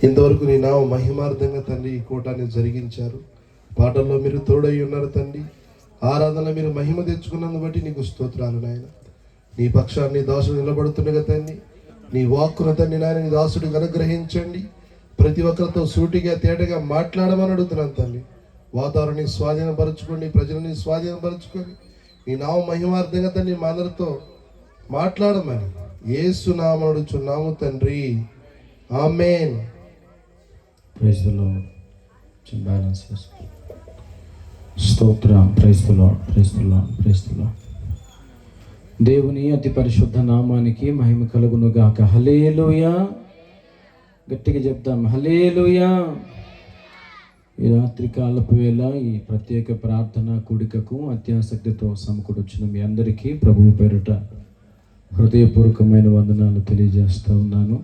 ఇంతవరకు నీ నామ మహిమార్థంగా తండ్రి ఈ కూటాన్ని జరిగించారు. పాటల్లో మీరు తోడై ఉన్నారు తండ్రి. ఆరాధనలో మీరు మహిమ తెచ్చుకున్నందు బట్టి నీకు స్తోత్రాలు నాయన. నీ పక్షాన్ని దాసుడు నిలబడుతుండగా తండ్రి, నీ వాక్కును తండ్రి నాయన నీ దాసుడికి అనుగ్రహించండి. ప్రతి ఒక్కరితో సూటిగా తేటగా మాట్లాడమని అడుగుతున్నాను తండ్రి. వాతావరణాన్ని స్వాధీనపరచుకోండి, ప్రజలని స్వాధీనపరచుకొని నీ నామ మహిమార్థంగా తండ్రి మా అందరితో మాట్లాడమని యేసు నామమున అడుగుచున్నాము తండ్రి, ఆమేన్. Praise the Lord. బ్యాలెన్స్ చేసుకో. స్తోత్రం. Praise the Lord, praise the Lord, praise the Lord. దేవుని అతి పరిశుద్ధ నామానికి మహిమ కలుగును గాక. హల్లెలూయా. గట్టిగా చెప్తాం, హల్లెలూయా. ఈ రాత్రి కాలపు వేళ ఈ ప్రత్యేక ప్రార్థన కూడికకు అత్యాసక్తితో సమకూడొచ్చిన మీ అందరికీ ప్రభువు పేరిట హృదయపూర్వకమైన వందనాలు తెలియజేస్తూ ఉన్నాను.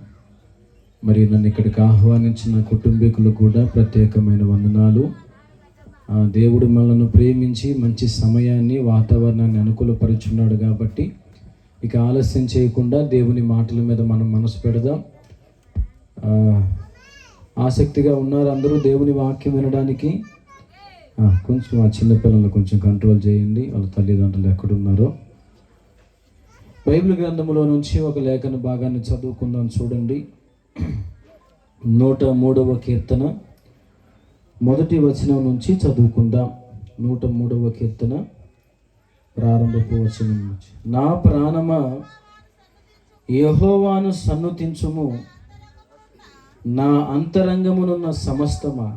మరి నన్ను ఇక్కడికి ఆహ్వానించిన కుటుంబీకులు కూడా ప్రత్యేకమైన వందనాలు. దేవుడు మనల్ని ప్రేమించి మంచి సమయాన్ని, వాతావరణాన్ని అనుకూలపరుచున్నాడు కాబట్టి ఇక ఆలస్యం చేయకుండా దేవుని మాటల మీద మనం మనసు పెడదాం. ఆసక్తిగా ఉన్నారు అందరూ దేవుని వాక్యం వినడానికి. కొంచెం ఆ చిన్నపిల్లలు కొంచెం కంట్రోల్ చేయండి, వాళ్ళ తల్లిదండ్రులు ఎక్కడున్నారో. బైబిల్ గ్రంథంలో నుంచి ఒక లేఖన భాగాన్ని చదువుకుందాం. చూడండి, 103వ కీర్తన మొదటి వచనం నుంచి చదువుకుందాం. 103వ కీర్తన ప్రారంభపు వచనం నుంచి. నా ప్రాణమా యెహోవాను సన్నుతించుము, నా అంతరంగమునున్న సమస్తమా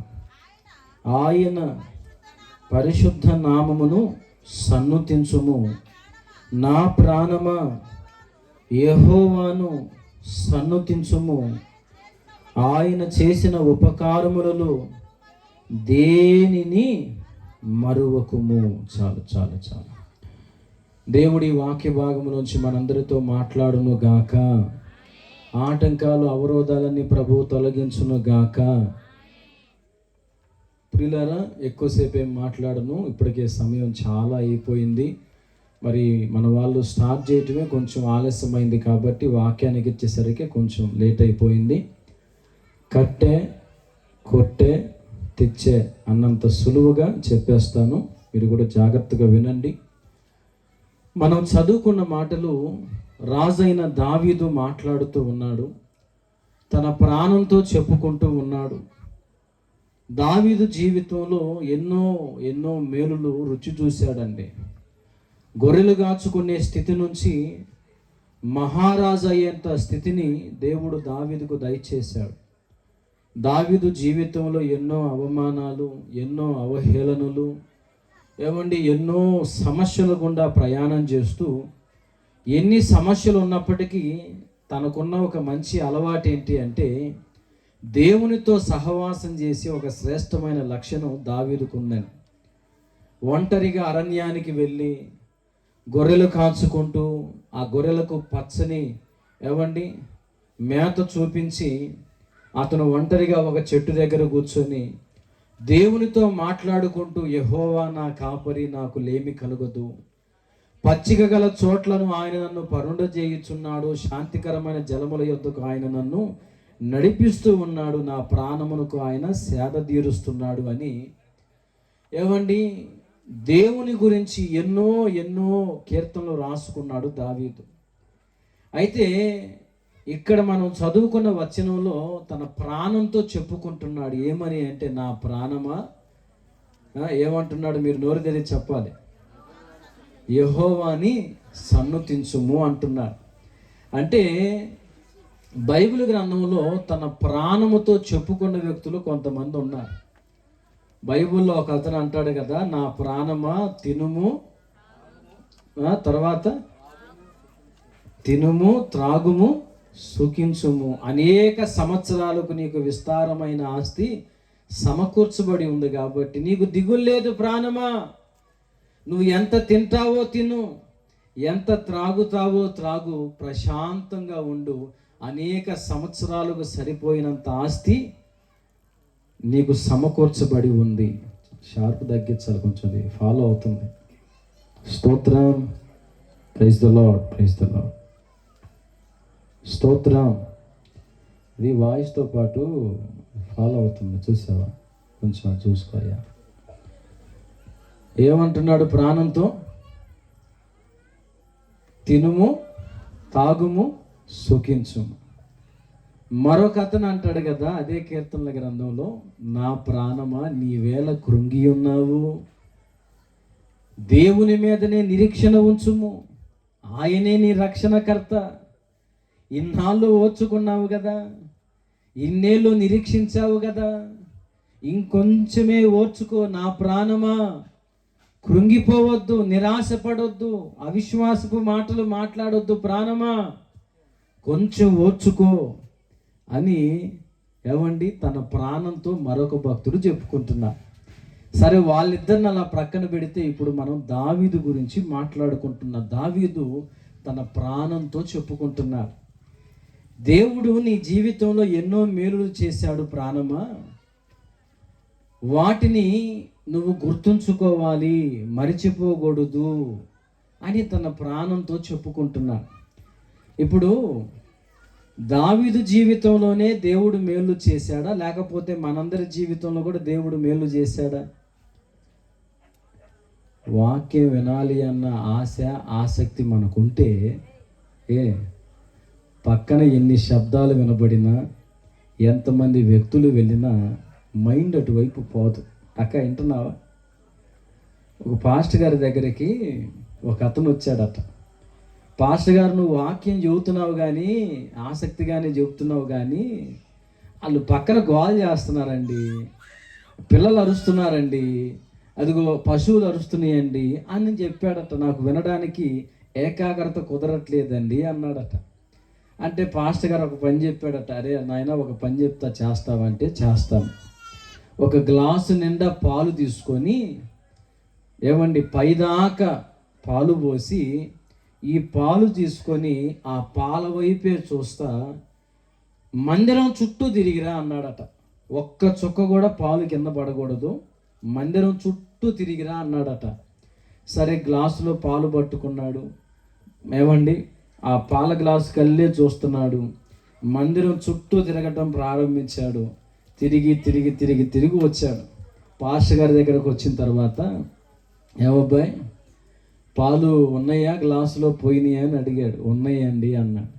ఆయన పరిశుద్ధ నామమును సన్నుతించుము. నా ప్రాణమా యెహోవాను సన్నుతించుము, ఆయన చేసిన ఉపకారములలో దేనిని మరువకుము. చాలు చాలు చాలు. దేవుడి వాక్య భాగములోంచి మనందరితో మాట్లాడును గాక. ఆటంకాలు, అవరోధాలన్నీ ప్రభువు తొలగించును గాక. ప్రియులారా, ఎక్కువసేపు ఏం మాట్లాడను, ఇప్పటికే సమయం చాలా అయిపోయింది. మరి మన వాళ్ళు స్టార్ట్ చేయటమే కొంచెం ఆలస్యమైంది కాబట్టి వాక్యానికి ఇచ్చేసరికి కొంచెం లేట్ అయిపోయింది. కట్టే కొట్టే తెచ్చే అన్నంత సులువుగా చెప్పేస్తాను, మీరు కూడా జాగ్రత్తగా వినండి. మనం చదువుకున్న మాటలు రాజైన దావీదు మాట్లాడుతూ ఉన్నాడు, తన ప్రాణంతో చెప్పుకుంటూ ఉన్నాడు. దావీదు జీవితంలో ఎన్నో ఎన్నో మేలులు రుచి చూశాడండి. గొర్రెలు కాచుకునే స్థితి నుంచి మహారాజు అయ్యేంత స్థితిని దేవుడు దావీదుకు దయచేశాడు. దావీదు జీవితంలో ఎన్నో అవమానాలు, ఎన్నో అవహేళనలు, ఎన్నో సమస్యల గుండా ప్రయాణం చేస్తూ, ఎన్ని సమస్యలు ఉన్నప్పటికీ తనకున్న ఒక మంచి అలవాటు ఏంటి అంటే దేవునితో సహవాసం చేసి ఒక శ్రేష్టమైన లక్షణం దావీదుకు ఉందని. ఒంటరిగా అరణ్యానికి వెళ్ళి గొర్రెలు కాచుకుంటూ ఆ గొర్రెలకు పచ్చని మేత చూపించి అతను ఒంటరిగా ఒక చెట్టు దగ్గర కూర్చొని దేవునితో మాట్లాడుకుంటూ, యెహోవా నా కాపరి, నాకు లేమి కలుగదు, పచ్చిక గల చోట్లను ఆయన నన్ను పరుండజేయుచున్నాడు, శాంతికరమైన జలముల యొద్దకు ఆయన నన్ను నడిపిస్తూ ఉన్నాడు, నా ప్రాణమునకు ఆయన సేద తీరుస్తున్నాడు అని దేవుని గురించి ఎన్నో ఎన్నో కీర్తనలు రాసుకున్నాడు దావీదు. అయితే ఇక్కడ మనం చదువుకున్న వచనంలో తన ప్రాణంతో చెప్పుకుంటున్నాడు. ఏమని అంటే, నా ప్రాణమా, ఏమంటున్నాడు? మీరు నోరు తెరిచి చెప్పాలి. యెహోవాని సన్నుతించుము అంటున్నాడు. అంటే బైబిల్ గ్రంథంలో తన ప్రాణముతో చెప్పుకున్న వ్యక్తులు కొంతమంది ఉన్నారు. బైబిల్లో ఒక అతను అంటాడు కదా, నా ప్రాణమా తినుము, తర్వాత తినుము త్రాగుము సుఖించుము, అనేక సంవత్సరాలకు నీకు విస్తారమైన ఆస్తి సమకూర్చబడి ఉంది కాబట్టి నీకు దిగులు లేదు ప్రాణమా. నువ్వు ఎంత తింటావో తిను, ఎంత త్రాగుతావో త్రాగు, ప్రశాంతంగా ఉండు, అనేక సంవత్సరాలకు సరిపోయినంత ఆస్తి నీకు సమకూర్చబడి ఉంది. షార్ప్ తగ్గించాలి కొంచెం, అది ఫాలో అవుతుంది. స్తోత్రం. Praise the Lord, praise the Lord. స్తోత్రం. ఇది వాయిస్తో పాటు ఫాలో అవుతుంది, చూసావా? కొంచెం అది చూసుకోయా. ఏమంటున్నాడు ప్రాణంతో? తినుము, తాగుము, సుఖించుము. మరొక అతను అంటాడు కదా అదే కీర్తనల గ్రంథంలో, నా ప్రాణమా నీవేళ కృంగి ఉన్నావు, దేవుని మీదనే నిరీక్షణ ఉంచుము, ఆయనే నీ రక్షణకర్త. ఇన్నాళ్ళు ఓర్చుకున్నావు కదా, ఇన్నేళ్ళు నిరీక్షించావు కదా, ఇంకొంచెమే ఓర్చుకో. నా ప్రాణమా కృంగిపోవద్దు, నిరాశపడొద్దు, అవిశ్వాసపు మాటలు మాట్లాడొద్దు. ప్రాణమా కొంచెం ఓర్చుకో అని ఏమండి తన ప్రాణంతో మరొక భక్తుడు చెప్పుకుంటున్నారు. సరే, వాళ్ళిద్దరిని అలా ప్రక్కన పెడితే ఇప్పుడు మనం దావీదు గురించి మాట్లాడుకుంటున్నాం. దావీదు తన ప్రాణంతో చెప్పుకుంటున్నాడు. దేవుడు నీ జీవితంలో ఎన్నో మేలులు చేశాడు ప్రాణమా, వాటిని నువ్వు గుర్తుంచుకోవాలి, మరిచిపోకూడదు అని తన ప్రాణంతో చెప్పుకుంటున్నాడు. ఇప్పుడు దావీదు జీవితంలోనే దేవుడు మేలు చేశాడా, లేకపోతే మనందరి జీవితంలో కూడా దేవుడు మేలు చేశాడా? వాక్యం వినాలి అన్న ఆశ, ఆసక్తి మనకుంటే పక్కన ఎన్ని శబ్దాలు వినబడినా, ఎంతమంది వ్యక్తులు వెళ్ళినా మైండ్ అటువైపు పోదు. అక్క వింటున్నావా? ఒక పాస్టర్ గారి దగ్గరికి ఒక అతను వచ్చాడట. పాస్టర్ గారు, నువ్వు వాక్యం చెబుతున్నావు కానీ, ఆసక్తిగానే చెబుతున్నావు కానీ, వాళ్ళు పక్కన గోల చేస్తున్నారండి, పిల్లలు అరుస్తున్నారండి, అదిగో పశువులు అరుస్తున్నాయండి అని చెప్పాడట. నాకు వినడానికి ఏకాగ్రత కుదరట్లేదండి అన్నాడట. అంటే పాస్టర్ గారు ఒక పని చెప్పాడట. అరే నాయన, ఒక పని చెప్తా, చేస్తావంటే చేస్తాను. ఒక గ్లాసు నిండా పాలు తీసుకొని ఏమండి పైదాకా పాలు పోసి, ఈ పాలు తీసుకొని ఆ పాల వైపే చూస్తా మందిరం చుట్టూ తిరిగిరా అన్నాడట. ఒక్క చుక్క కూడా పాలు కింద పడకూడదు, మందిరం చుట్టూ తిరిగిరా అన్నాడట. సరే, గ్లాసులో పాలు పట్టుకున్నాడు. ఏమండి ఆ పాల గ్లాసు కల్లే చూస్తున్నాడు. మందిరం చుట్టూ తిరగటం ప్రారంభించాడు. తిరిగి తిరిగి తిరిగి తిరిగి వచ్చాడు. పాస్టర్ గారి దగ్గరకు వచ్చిన తర్వాత, ఏమబ్బాయి పాలు ఉన్నాయా, గ్లాసులో పోయినాయా అని అడిగాడు. ఉన్నాయండి అన్నాడు.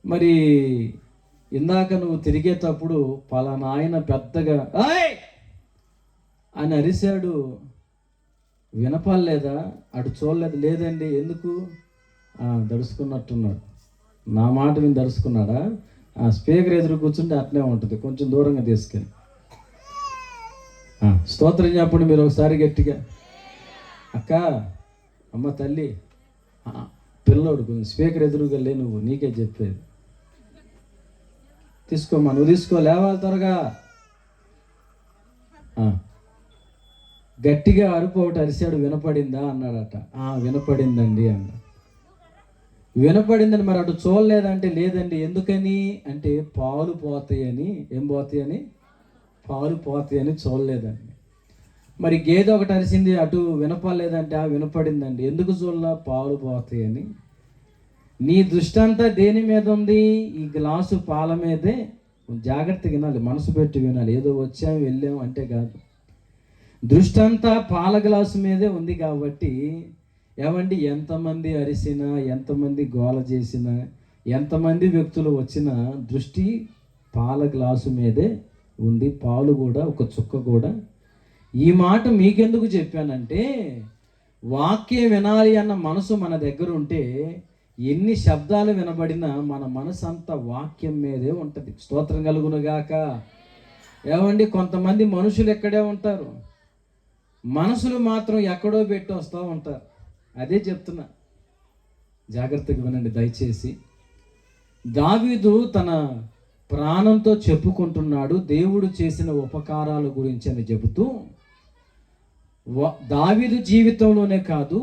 మరి ఇందాక నువ్వు తిరిగేటప్పుడు పలానా ఆయన పెద్దగా ఆయ్ అని అరిశాడు, వినపడలేదా? అటు చూడలేదు. లేదండి. ఎందుకు? దడుచుకున్నట్టున్నాడు. నా మాట విని దడుచుకున్నాడా? స్పీకర్ ఎదురు కూర్చుంటే అట్నే ఉంటుంది, కొంచెం దూరంగా తీసుకెళ్ళి స్తోత్రం చెప్పండి మీరు ఒకసారి గట్టిగా. అక్క, అమ్మ తల్లి, పిల్లోడు కొంచెం స్పీకర్ ఎదురుగా లే, నువ్వు నీకే చెప్పేది. తీసుకోమ్మా, నువ్వు తీసుకో, లేవాలి త్వరగా. గట్టిగా అరుపు ఒకటి అరిశాడు. వినపడిందా అన్నాడట. వినపడిందండి అన్న. వినపడిందని. మరి అటు చూడలేదంటే లేదండి. ఎందుకని అంటే పాలు పోతాయని. ఏం పోతాయని? పాలు పోతాయని చూడలేదండి. మరి గేదె ఒకటి అరిసింది, అటు వినపడలేదంటే వినపడిందండి. ఎందుకు చూడలా? పాలు పోతాయని. నీ దృష్టి అంతా దేని మీద ఉంది? ఈ గ్లాసు పాల మీదే. జాగ్రత్తగా వినాలి, మనసు పెట్టి వినాలి. ఏదో వచ్చాము వెళ్ళాము అంటే కాదు. దృష్టి అంతా పాల గ్లాసు మీదే ఉంది. కాబట్టి ఏమండి, ఎంతమంది అరిసినా, ఎంతమంది గోల చేసినా, ఎంతమంది వ్యక్తులు వచ్చినా దృష్టి పాల గ్లాసు మీదే ఉంది. పాలు కూడా ఒక చుక్క కూడా. ఈ మాట మీకెందుకు చెప్పానంటే, వాక్యం వినాలి అన్న మనసు మన దగ్గర ఉంటే ఎన్ని శబ్దాలు వినబడినా మన మనసు అంతా వాక్యం మీదే ఉంటుంది. స్తోత్రం కలుగునుగాక. ఏమండి, కొంతమంది మనుషులు ఎక్కడే ఉంటారు, మనసులు మాత్రం ఎక్కడో పెట్టి వస్తూ ఉంటారు. అదే చెప్తున్నా, జాగ్రత్తగా వినండి దయచేసి. దావీదు తన ప్రాణంతో చెప్పుకుంటున్నాడు దేవుడు చేసిన ఉపకారాల గురించి అని చెబుతూ, దావీదు జీవితంలోనే కాదు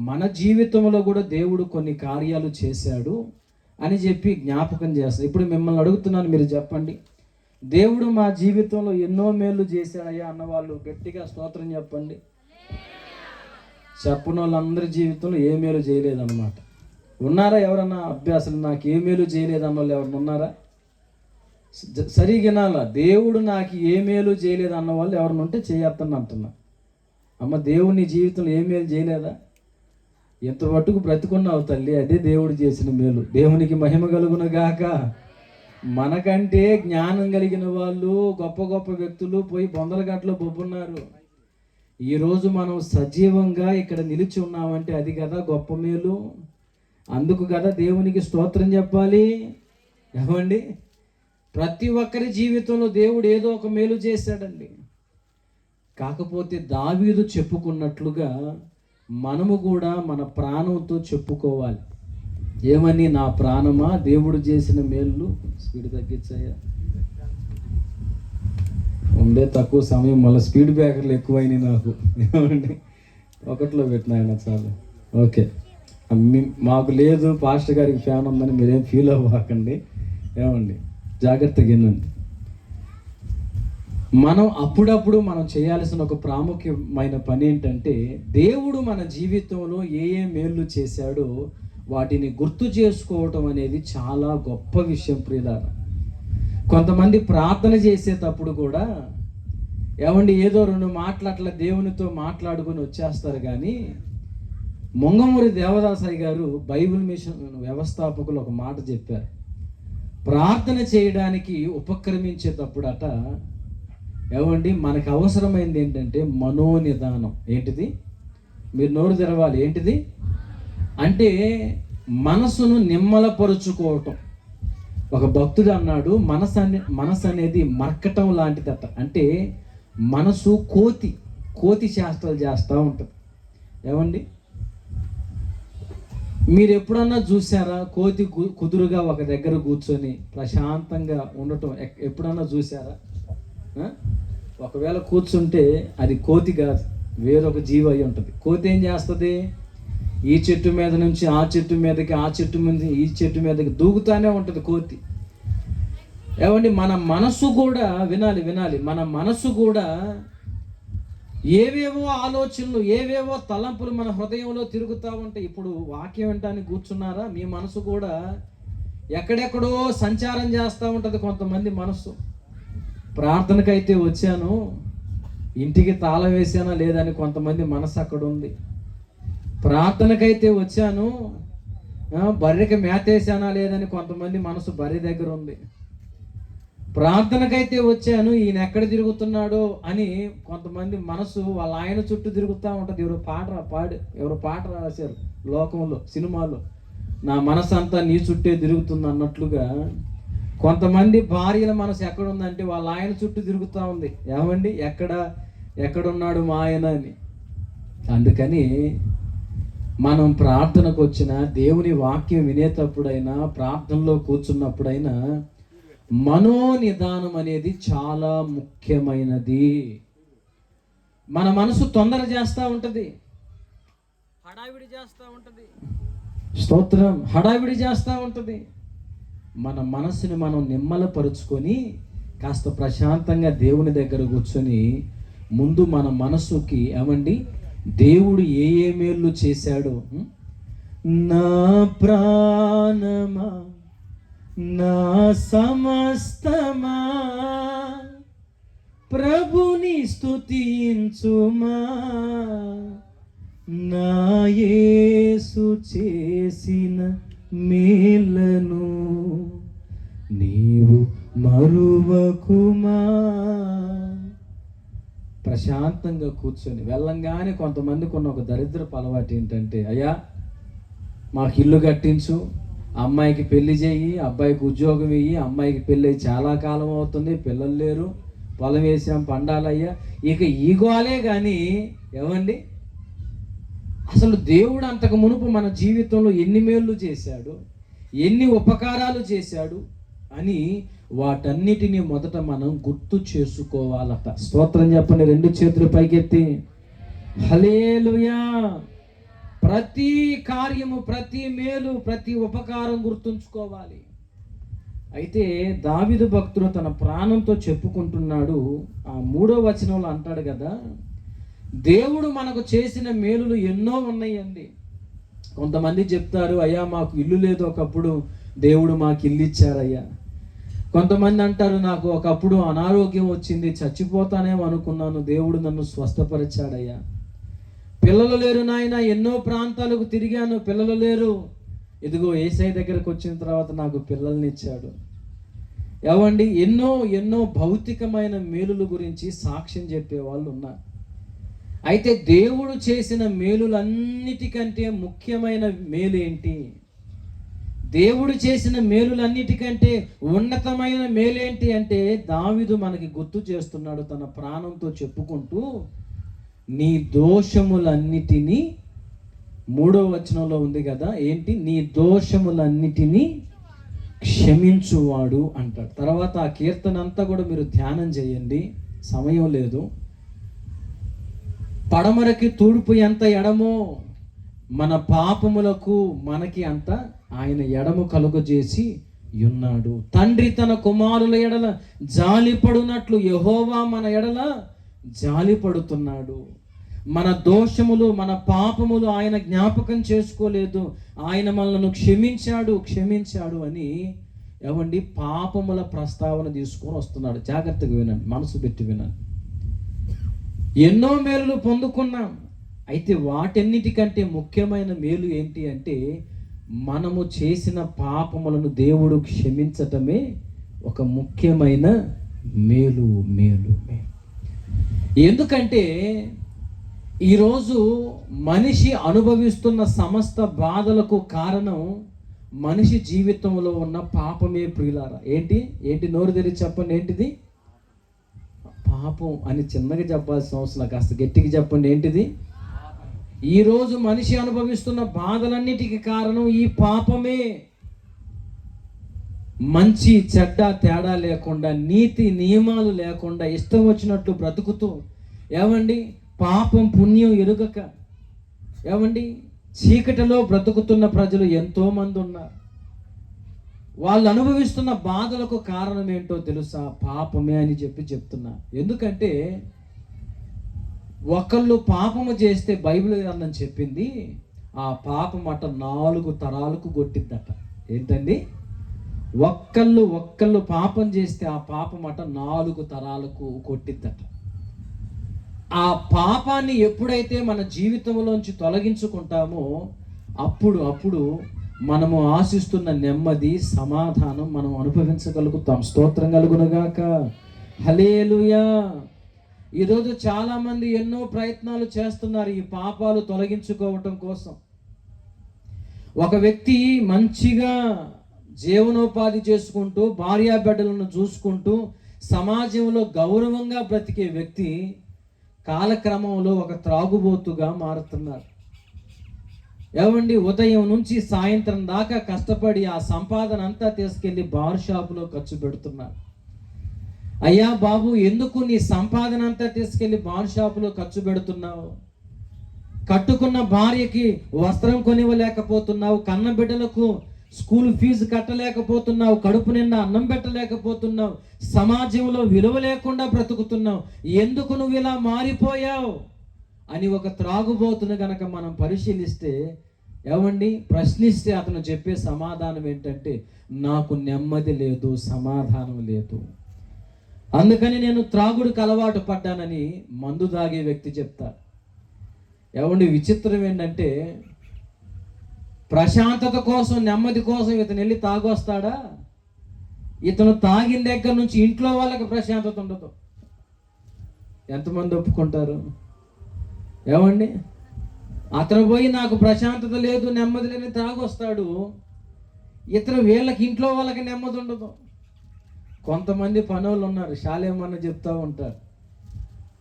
మన జీవితంలో కూడా దేవుడు కొన్ని కార్యాలు చేశాడు అని చెప్పి జ్ఞాపకం చేస్తాడు. ఇప్పుడు మిమ్మల్ని అడుగుతున్నాను, మీరు చెప్పండి, దేవుడు మా జీవితంలో ఎన్నో మేలు చేశాడయ్యా అన్నవాళ్ళు గట్టిగా స్తోత్రం చెప్పండి. చెప్పని వాళ్ళందరి జీవితంలో ఏ మేలు చేయలేదన్నమాట. ఉన్నారా ఎవరన్నా? అభ్యాసం నాకు ఏ మేలు చేయలేదు అన్న వాళ్ళు ఎవరన్నా ఉన్నారా? సరిగినాల దేవుడు నాకు ఏ మేలు చేయలేదు అన్న వాళ్ళు ఎవరిని ఉంటే చేయొద్దని అంటున్నా. అమ్మ, దేవుడు నీ జీవితంలో ఏ మేలు చేయలేదా? ఎంత మట్టుకు బ్రతుకున్నావు తల్లి, అదే దేవుడు చేసిన మేలు. దేవునికి మహిమ కలుగును గాక. మనకంటే జ్ఞానం కలిగిన వాళ్ళు, గొప్ప గొప్ప వ్యక్తులు పోయి బొందల గట్లో బొబ్బున్నారు. ఈరోజు మనం సజీవంగా ఇక్కడ నిలిచి ఉన్నామంటే అది కదా గొప్ప మేలు. అందుకు కదా దేవునికి స్తోత్రం చెప్పాలి. ఏమండి, ప్రతి ఒక్కరి జీవితంలో దేవుడు ఏదో ఒక మేలు చేశాడండి. కాకపోతే దావీదు చెప్పుకున్నట్లుగా మనము కూడా మన ప్రాణంతో చెప్పుకోవాలి. ఏమని? నా ప్రాణమా దేవుడు చేసిన మేలు. స్పీడ్ తగ్గించాయా? ఉండే తక్కువ సమయం, మళ్ళీ స్పీడ్ బ్రేకర్లు ఎక్కువైనాయి నాకు. ఏమండి, ఒకటిలో పెట్టిన ఆయన చాలు. ఓకే, మాకు లేదు పాస్టర్ గారికి ఫ్యాన్ ఉందని మీరేం ఫీల్ అవ్వకండి. ఏమండి, జాగ్రత్తగా వినండి. మనం అప్పుడప్పుడు మనం చేయాల్సిన ఒక ప్రాముఖ్యమైన పని ఏంటంటే, దేవుడు మన జీవితంలో ఏ ఏ మేలు చేశాడో వాటిని గుర్తు చేసుకోవటం అనేది చాలా గొప్ప విషయం ప్రియులారా. కొంతమంది ప్రార్థన చేసేటప్పుడు కూడా ఏమండి ఏదో రెండు మాటలు అట్లా దేవునితో మాట్లాడుకొని వచ్చేస్తారు. కానీ మొంగమూరి దేవదాసయ్య గారు బైబిల్ మిషన్ వ్యవస్థాపకులు ఒక మాట చెప్పారు. ప్రార్థన చేయడానికి ఉపక్రమించేటప్పుడట ఏమండి మనకు అవసరమైంది ఏంటంటే మనోనిదానం. ఏంటిది? మీరు నోరు తెరవాలి. ఏంటిది అంటే మనసును నిమ్మలపరుచుకోవటం. ఒక భక్తుడు అన్నాడు, మనసు అనేది మర్కటం లాంటిదట. అంటే మనసు కోతి శాస్త్రాలు చేస్తూ ఉంటుంది. ఏమండి, మీరు ఎప్పుడన్నా చూసారా కోతి కుదురుగా ఒక దగ్గర కూర్చొని ప్రశాంతంగా ఉండటం? ఎప్పుడన్నా చూసారా? ఒకవేళ కూర్చుంటే అది కోతి కాదు, వేరొక జీవి అయి ఉంటుంది. కోతి ఏం చేస్తుంది? ఈ చెట్టు మీద నుంచి ఆ చెట్టు మీదకి, ఆ చెట్టు మీద ఈ చెట్టు మీదకి దూకుతానే ఉంటుంది కోతి. ఏమండి, మన మనసు కూడా వినాలి. మన మనసు కూడా ఏవేవో ఆలోచనలు, ఏవేవో తలంపులు మన హృదయంలో తిరుగుతూ ఉంటాయి. ఇప్పుడు వాక్యం వినటానికి కూర్చున్నారా? మీ మనసు కూడా ఎక్కడెక్కడో సంచారం చేస్తూ ఉంటుంది. కొంతమంది మనసు ప్రార్థనకైతే వచ్చాను, ఇంటికి తాళం వేసానా లేదని కొంతమంది మనసు అక్కడ ఉంది. ప్రార్థనకైతే వచ్చాను, బర్రెకి మేతేసానా లేదని కొంతమంది మనసు బర్రె దగ్గర ఉంది. ప్రార్థనకైతే వచ్చాను, ఈయన ఎక్కడ తిరుగుతున్నాడో అని కొంతమంది మనసు వాళ్ళ ఆయన చుట్టూ తిరుగుతూ ఉంటుంది. ఎవరు పాట రాశారు లోకంలో, సినిమాలో, నా మనసు అంతా నీ చుట్టే తిరుగుతుంది అన్నట్లుగా కొంతమంది భార్యల మనసు ఎక్కడుందంటే వాళ్ళ ఆయన చుట్టూ తిరుగుతూ ఉంది. ఏమండి, ఎక్కడున్నాడు మా ఆయన అని. అందుకని మనం ప్రార్థనకు వచ్చిన, దేవుని వాక్యం వినేటప్పుడైనా, ప్రార్థనలో కూర్చున్నప్పుడైనా మనోనిదానం అనేది చాలా ముఖ్యమైనది. మన మనసు తొందర చేస్తూ ఉంటుంది, హడావిడి చేస్తూ ఉంటుంది. స్తోత్రం. హడావిడి చేస్తూ ఉంటుంది. మన మనసుని మనం నిమ్మలపరుచుకొని కాస్త ప్రశాంతంగా దేవుని దగ్గర కూర్చొని ముందు మన మనసుకి ఏమండి దేవుడు ఏ ఏ మేలు చేశాడో, నా ప్రాణమా నా సమస్తమా ప్రభుని స్తుతించుమా, నా యేసు చేసిన మేలను నీవు మరువకుమా. ప్రశాంతంగా కూర్చొని వెళ్ళంగానే కొంతమందికి ఉన్న ఒక దరిద్రపు అలవాటు ఏంటంటే, అయ్యా మాకు ఇల్లు కట్టించు, అమ్మాయికి పెళ్లి చేయి, అబ్బాయికి ఉద్యోగం ఇయ్యి, అమ్మాయికి పెళ్ళి చాలా కాలం అవుతుంది, పిల్లలు లేరు, పొలం వేసాం పండాలయ్యా. ఇక ఈగోలే కానీ ఏమండి, అసలు దేవుడు అంతకు మునుపు మన జీవితంలో ఎన్ని మేళ్ళు చేశాడు, ఎన్ని ఉపకారాలు చేశాడు అని వాటన్నిటినీ మొదట మనం గుర్తు చేసుకోవాలట. స్తోత్రం చెప్పండి. రెండు చేతులు పైకెత్తి హల్లెలూయా. ప్రతి కార్యము, ప్రతి మేలు, ప్రతి ఉపకారం గుర్తుంచుకోవాలి. అయితే దావీదు భక్తుడు తన ప్రాణంతో చెప్పుకుంటున్నాడు. ఆ 3వ వచనంలో అంటాడు కదా, దేవుడు మనకు చేసిన మేలులు ఎన్నో ఉన్నాయండి. కొంతమంది చెప్తారు, అయ్యా మాకు ఇల్లు లేదు, ఒకప్పుడు దేవుడు మాకు ఇల్లు ఇచ్చారయ్యా. కొంతమంది అంటారు, నాకు ఒకప్పుడు అనారోగ్యం వచ్చింది, చచ్చిపోతానేమో అనుకున్నాను, దేవుడు నన్ను స్వస్థపరిచాడయ్యా. పిల్లలు లేరు నాయన, ఎన్నో ప్రాంతాలకు తిరిగాను, పిల్లలు లేరు, ఇదిగో యేసయ్య దగ్గరకు వచ్చిన తర్వాత నాకు పిల్లల్ని ఇచ్చాడు. ఏవండి, ఎన్నో ఎన్నో భౌతికమైన మేలుల గురించి సాక్ష్యం చెప్పేవాళ్ళు ఉన్నారు. అయితే దేవుడు చేసిన మేలులన్నిటికంటే ముఖ్యమైన మేలు ఏంటి? దేవుడు చేసిన మేలులన్నిటికంటే ఉన్నతమైన మేలేంటి అంటే, దావీదు మనకి గుర్తు చేస్తున్నాడు తన ప్రాణంతో చెప్పుకుంటూ, నీ దోషములన్నిటినీ, 3వ వచనంలో ఉంది కదా, ఏంటి? నీ దోషములన్నిటినీ క్షమించువాడు అంటాడు. తర్వాత ఆ కీర్తన అంతా కూడా మీరు ధ్యానం చేయండి, సమయం లేదు. పడమరకి తూర్పు ఎంత ఎడమో మన పాపములకు మనకి అంత ఆయన ఎడము కలుగజేసి ఉన్నాడు. తండ్రి తన కుమారుల ఎడల జాలిపడునట్లు యెహోవా మన ఎడల జాలిపడుతున్నాడు. మన దోషములు, మన పాపములు ఆయన జ్ఞాపకం చేసుకోలేదు, ఆయన మనల్ని క్షమించాడు అని ఏమండి పాపముల ప్రస్తావన తీసుకొని వస్తున్నాడు. జాగ్రత్తగా వినండి, మనసు పెట్టి వినండి. ఎన్నో మేలులు పొందుకున్నాం, అయితే వాటన్నిటికంటే ముఖ్యమైన మేలు ఏంటి అంటే, మనము చేసిన పాపములను దేవుడు క్షమించటమే ఒక ముఖ్యమైన మేలు. ఎందుకంటే ఈరోజు మనిషి అనుభవిస్తున్న సమస్త బాధలకు కారణం మనిషి జీవితంలో ఉన్న పాపమే ప్రియులారా. ఏంటి నోరు తెరిచి చెప్పండి, ఏంటిది? పాపం అని చిన్నగా చెప్పాల్సిన అవసరం, కాస్త గట్టిగా చెప్పండి, ఏంటిది? ఈరోజు మనిషి అనుభవిస్తున్న బాధలన్నిటికీ కారణం ఈ పాపమే. మంచి చెడ్డ తేడా లేకుండా, నీతి నియమాలు లేకుండా ఇష్టం వచ్చినట్లు బ్రతుకుతూ, ఏమండి పాపం పుణ్యం ఎరుగక, ఏమండి చీకటిలో బ్రతుకుతున్న ప్రజలు ఎంతోమంది ఉన్నారు. వాళ్ళు అనుభవిస్తున్న బాధలకు కారణం ఏంటో తెలుసా? పాపమే అని చెప్తున్నా. ఎందుకంటే ఒకళ్ళు పాపము చేస్తే బైబిల్ గ్రంథం చెప్పింది, ఆ పాపం అట 4 తరాలకు కొట్టిద్దట. ఏంటండి? ఒక్కళ్ళు పాపం చేస్తే ఆ పాపం అట 4 తరాలకు కొట్టిద్దట. ఆ పాపాన్ని ఎప్పుడైతే మన జీవితంలోంచి తొలగించుకుంటామో అప్పుడు మనము ఆశిస్తున్న నెమ్మది, సమాధానం మనం అనుభవించగలుగుతాం. స్తోత్రం కలుగునుగాక. హల్లెలూయా. ఈరోజు చాలామంది ఎన్నో ప్రయత్నాలు చేస్తున్నారు ఈ పాపాలు తొలగించుకోవటం కోసం. ఒక వ్యక్తి మంచిగా జీవనోపాధి చేసుకుంటూ, భార్యాబిడ్డలను చూసుకుంటూ, సమాజంలో గౌరవంగా బ్రతికే వ్యక్తి కాలక్రమంలో ఒక త్రాగుబోతుగా మారుతున్నారు. ఏమండి, ఉదయం నుంచి సాయంత్రం దాకా కష్టపడి ఆ సంపాదన అంతా తీసుకెళ్ళి బార్ షాపులో ఖర్చు పెడుతున్నారు. అయ్యా బాబు, ఎందుకు నీ సంపాదన అంతా తీసుకెళ్ళి బార్ షాపులో ఖర్చు పెడుతున్నావు? కట్టుకున్న భార్యకి వస్త్రం కొనివ్వలేకపోతున్నావు, కన్న బిడ్డలకు స్కూల్ ఫీజు కట్టలేకపోతున్నావు, కడుపు నిండా అన్నం పెట్టలేకపోతున్నావు, సమాజంలో విలువ లేకుండా బ్రతుకుతున్నావు. ఎందుకు నువ్వు ఇలా మారిపోయావు అని ఒక త్రాగుబోతును గనక మనం పరిశీలిస్తే, ఏమండి ప్రశ్నిస్తే అతను చెప్పే సమాధానం ఏంటంటే, నాకు నెమ్మది లేదు, సమాధానం లేదు, అందుకని నేను త్రాగుడికి అలవాటు పడ్డానని మందు తాగే వ్యక్తి చెప్తారు. ఏమండి విచిత్రం ఏంటంటే, ప్రశాంతత కోసం, నెమ్మది కోసం ఇతను వెళ్ళి తాగొస్తాడా? ఇతను తాగిన దగ్గర నుంచి ఇంట్లో వాళ్ళకి ప్రశాంతత ఉండదు. ఎంతమంది ఒప్పుకుంటారు? ఏమండి, అతను పోయి నాకు ప్రశాంతత లేదు, నెమ్మది లేని తాగొస్తాడు, ఇతను వీళ్ళకి ఇంట్లో వాళ్ళకి నెమ్మది ఉండదు. కొంతమంది పనులు ఉన్నారు, శాలేమన్న చెప్తూ ఉంటారు.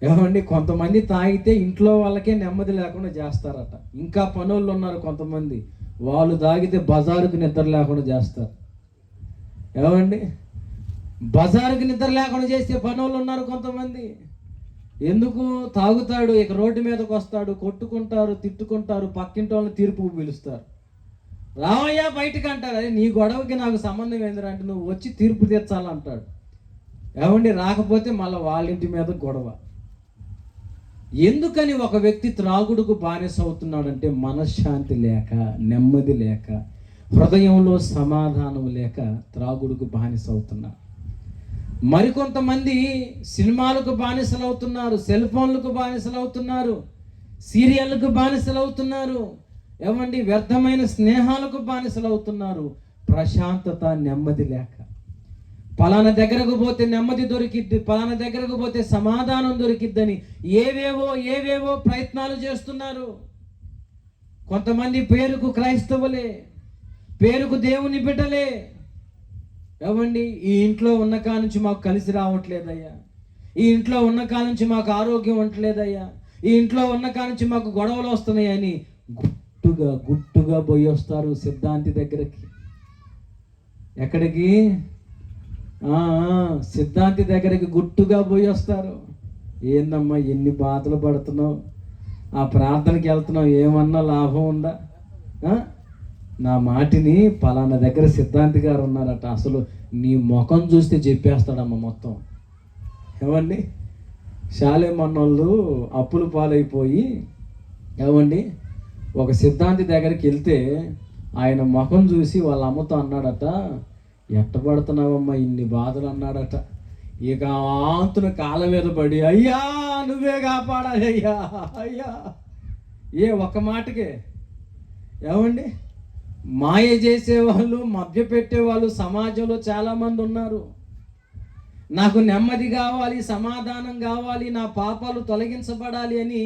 ఏమండి, కొంతమంది తాగితే ఇంట్లో వాళ్ళకే నెమ్మది లేకుండా చేస్తారట. ఇంకా పనులు ఉన్నారు కొంతమంది, వాళ్ళు తాగితే బజారుకు నిద్ర లేకుండా చేస్తారు. ఏమండి, బజారుకి నిద్ర లేకుండా చేసే పనులు ఉన్నారు కొంతమంది. ఎందుకు? తాగుతాడు, ఇక రోడ్డు మీదకి వస్తాడు, కొట్టుకుంటారు, తిట్టుకుంటారు, పక్కింటి వాళ్ళని తీర్పుకు పిలుస్తారు. రావయ్యా బయటకు అంటారు. అదే నీ గొడవకి నాకు సంబంధం ఏందిరా అంటే, నువ్వు వచ్చి తీర్పు తీర్చాలంటాడు. ఏమండి, రాకపోతే మళ్ళీ వాళ్ళ ఇంటి మీద గొడవ. ఎందుకని ఒక వ్యక్తి త్రాగుడుకు బానిస అవుతున్నాడంటే, మనశ్శాంతి లేక, నెమ్మది లేక, హృదయంలో సమాధానం లేక త్రాగుడుకు బానిస అవుతున్నాడు. మరికొంతమంది సినిమాలకు బానిసలు అవుతున్నారు, సెల్ ఫోన్లకు బానిసలు అవుతున్నారు, సీరియళ్ళకు బానిసలు అవుతున్నారు, ఏమండి వ్యర్థమైన స్నేహాలకు బానిసలు అవుతున్నారు. ప్రశాంతత, నెమ్మది లేక. పలానా దగ్గరకు పోతే నెమ్మది దొరికిద్ది, పలానా దగ్గరకు పోతే సమాధానం దొరికిద్దని ఏవేవో ప్రయత్నాలు చేస్తున్నారు. కొంతమంది పేరుకు క్రైస్తవులే, పేరుకు దేవుని బిడ్డలే. ఏమండి ఈ ఇంట్లో ఉన్న కాడ నుంచి మాకు కలిసి రావట్లేదయ్యా, ఈ ఇంట్లో ఉన్న కాడ నుంచి మాకు ఆరోగ్యం ఉండట్లేదయ్యా, ఈ ఇంట్లో ఉన్న కాడ నుంచి మాకు గొడవలు వస్తున్నాయని గుట్టుగా పోయి వస్తారు సిద్ధాంతి దగ్గరికి. ఎక్కడికి? సిద్ధాంతి దగ్గరికి గుట్టుగా పోయి వస్తారు. ఏందమ్మా ఎన్ని బాధలు పడుతున్నావు, ఆ ప్రార్థనకి వెళ్తున్నావు, ఏమన్నా లాభం ఉందా? నా మాటిని పలానా దగ్గర సిద్ధాంతి గారు ఉన్నారట, అసలు నీ ముఖం చూస్తే చెప్పేస్తాడమ్మా మొత్తం. ఏమండి శాలేమన్నోళ్ళు అప్పులు పాలైపోయి ఏమండి ఒక సిద్ధాంతి దగ్గరికి వెళ్తే ఆయన ముఖం చూసి వాళ్ళ అమ్మతో అన్నాడట, ఎట్టబడుతున్నావమ్మా ఇన్ని బాధలు అన్నాడట. ఇక ఆంతున కాళ్ళ మీద పడి, అయ్యా నువ్వే కాపాడాలి అయ్యా అయ్యా. ఒక్క మాటకే ఏమండి మాయ చేసేవాళ్ళు, మభ్య పెట్టేవాళ్ళు సమాజంలో చాలామంది ఉన్నారు. నాకు నెమ్మది కావాలి, సమాధానం కావాలి, నా పాపాలు తొలగించబడాలి అని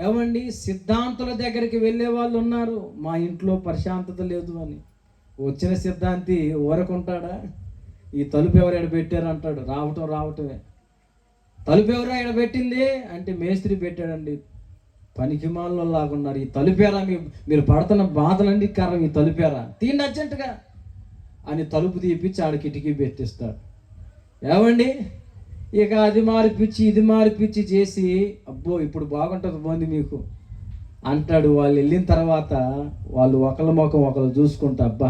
ఏమండి సిద్ధాంతుల దగ్గరికి వెళ్ళే వాళ్ళు ఉన్నారు. మా ఇంట్లో ప్రశాంతత లేదు అని. వచ్చిన సిద్ధాంతి ఊరకుంటాడా? ఈ తలుపు ఎవరు ఎడ పెట్టారు అంటాడు. రావటమే. తలుపు ఎవరు ఎడ పెట్టింది అంటే మేస్త్రి పెట్టాడండి. పనికిమాలలో లాగున్నారు. ఈ తలుపేరా మీరు పడుతున్న బాధలన్నీ కారణం ఈ తలుపేరా, తీయండి అర్జెంటుగా అని తలుపు తీపిచ్చి ఆడ కిటికీ పెట్టిస్తాడు. ఏమండి ఇక అది మారిపిచ్చి ఇది మారిపిచ్చి చేసి, అబ్బో ఇప్పుడు బాగుంటుంది పోంది మీకు అంటాడు. వాళ్ళు వెళ్ళిన తర్వాత వాళ్ళు ఒకళ్ళ ముఖం ఒకళ్ళు చూసుకుంటా, అబ్బా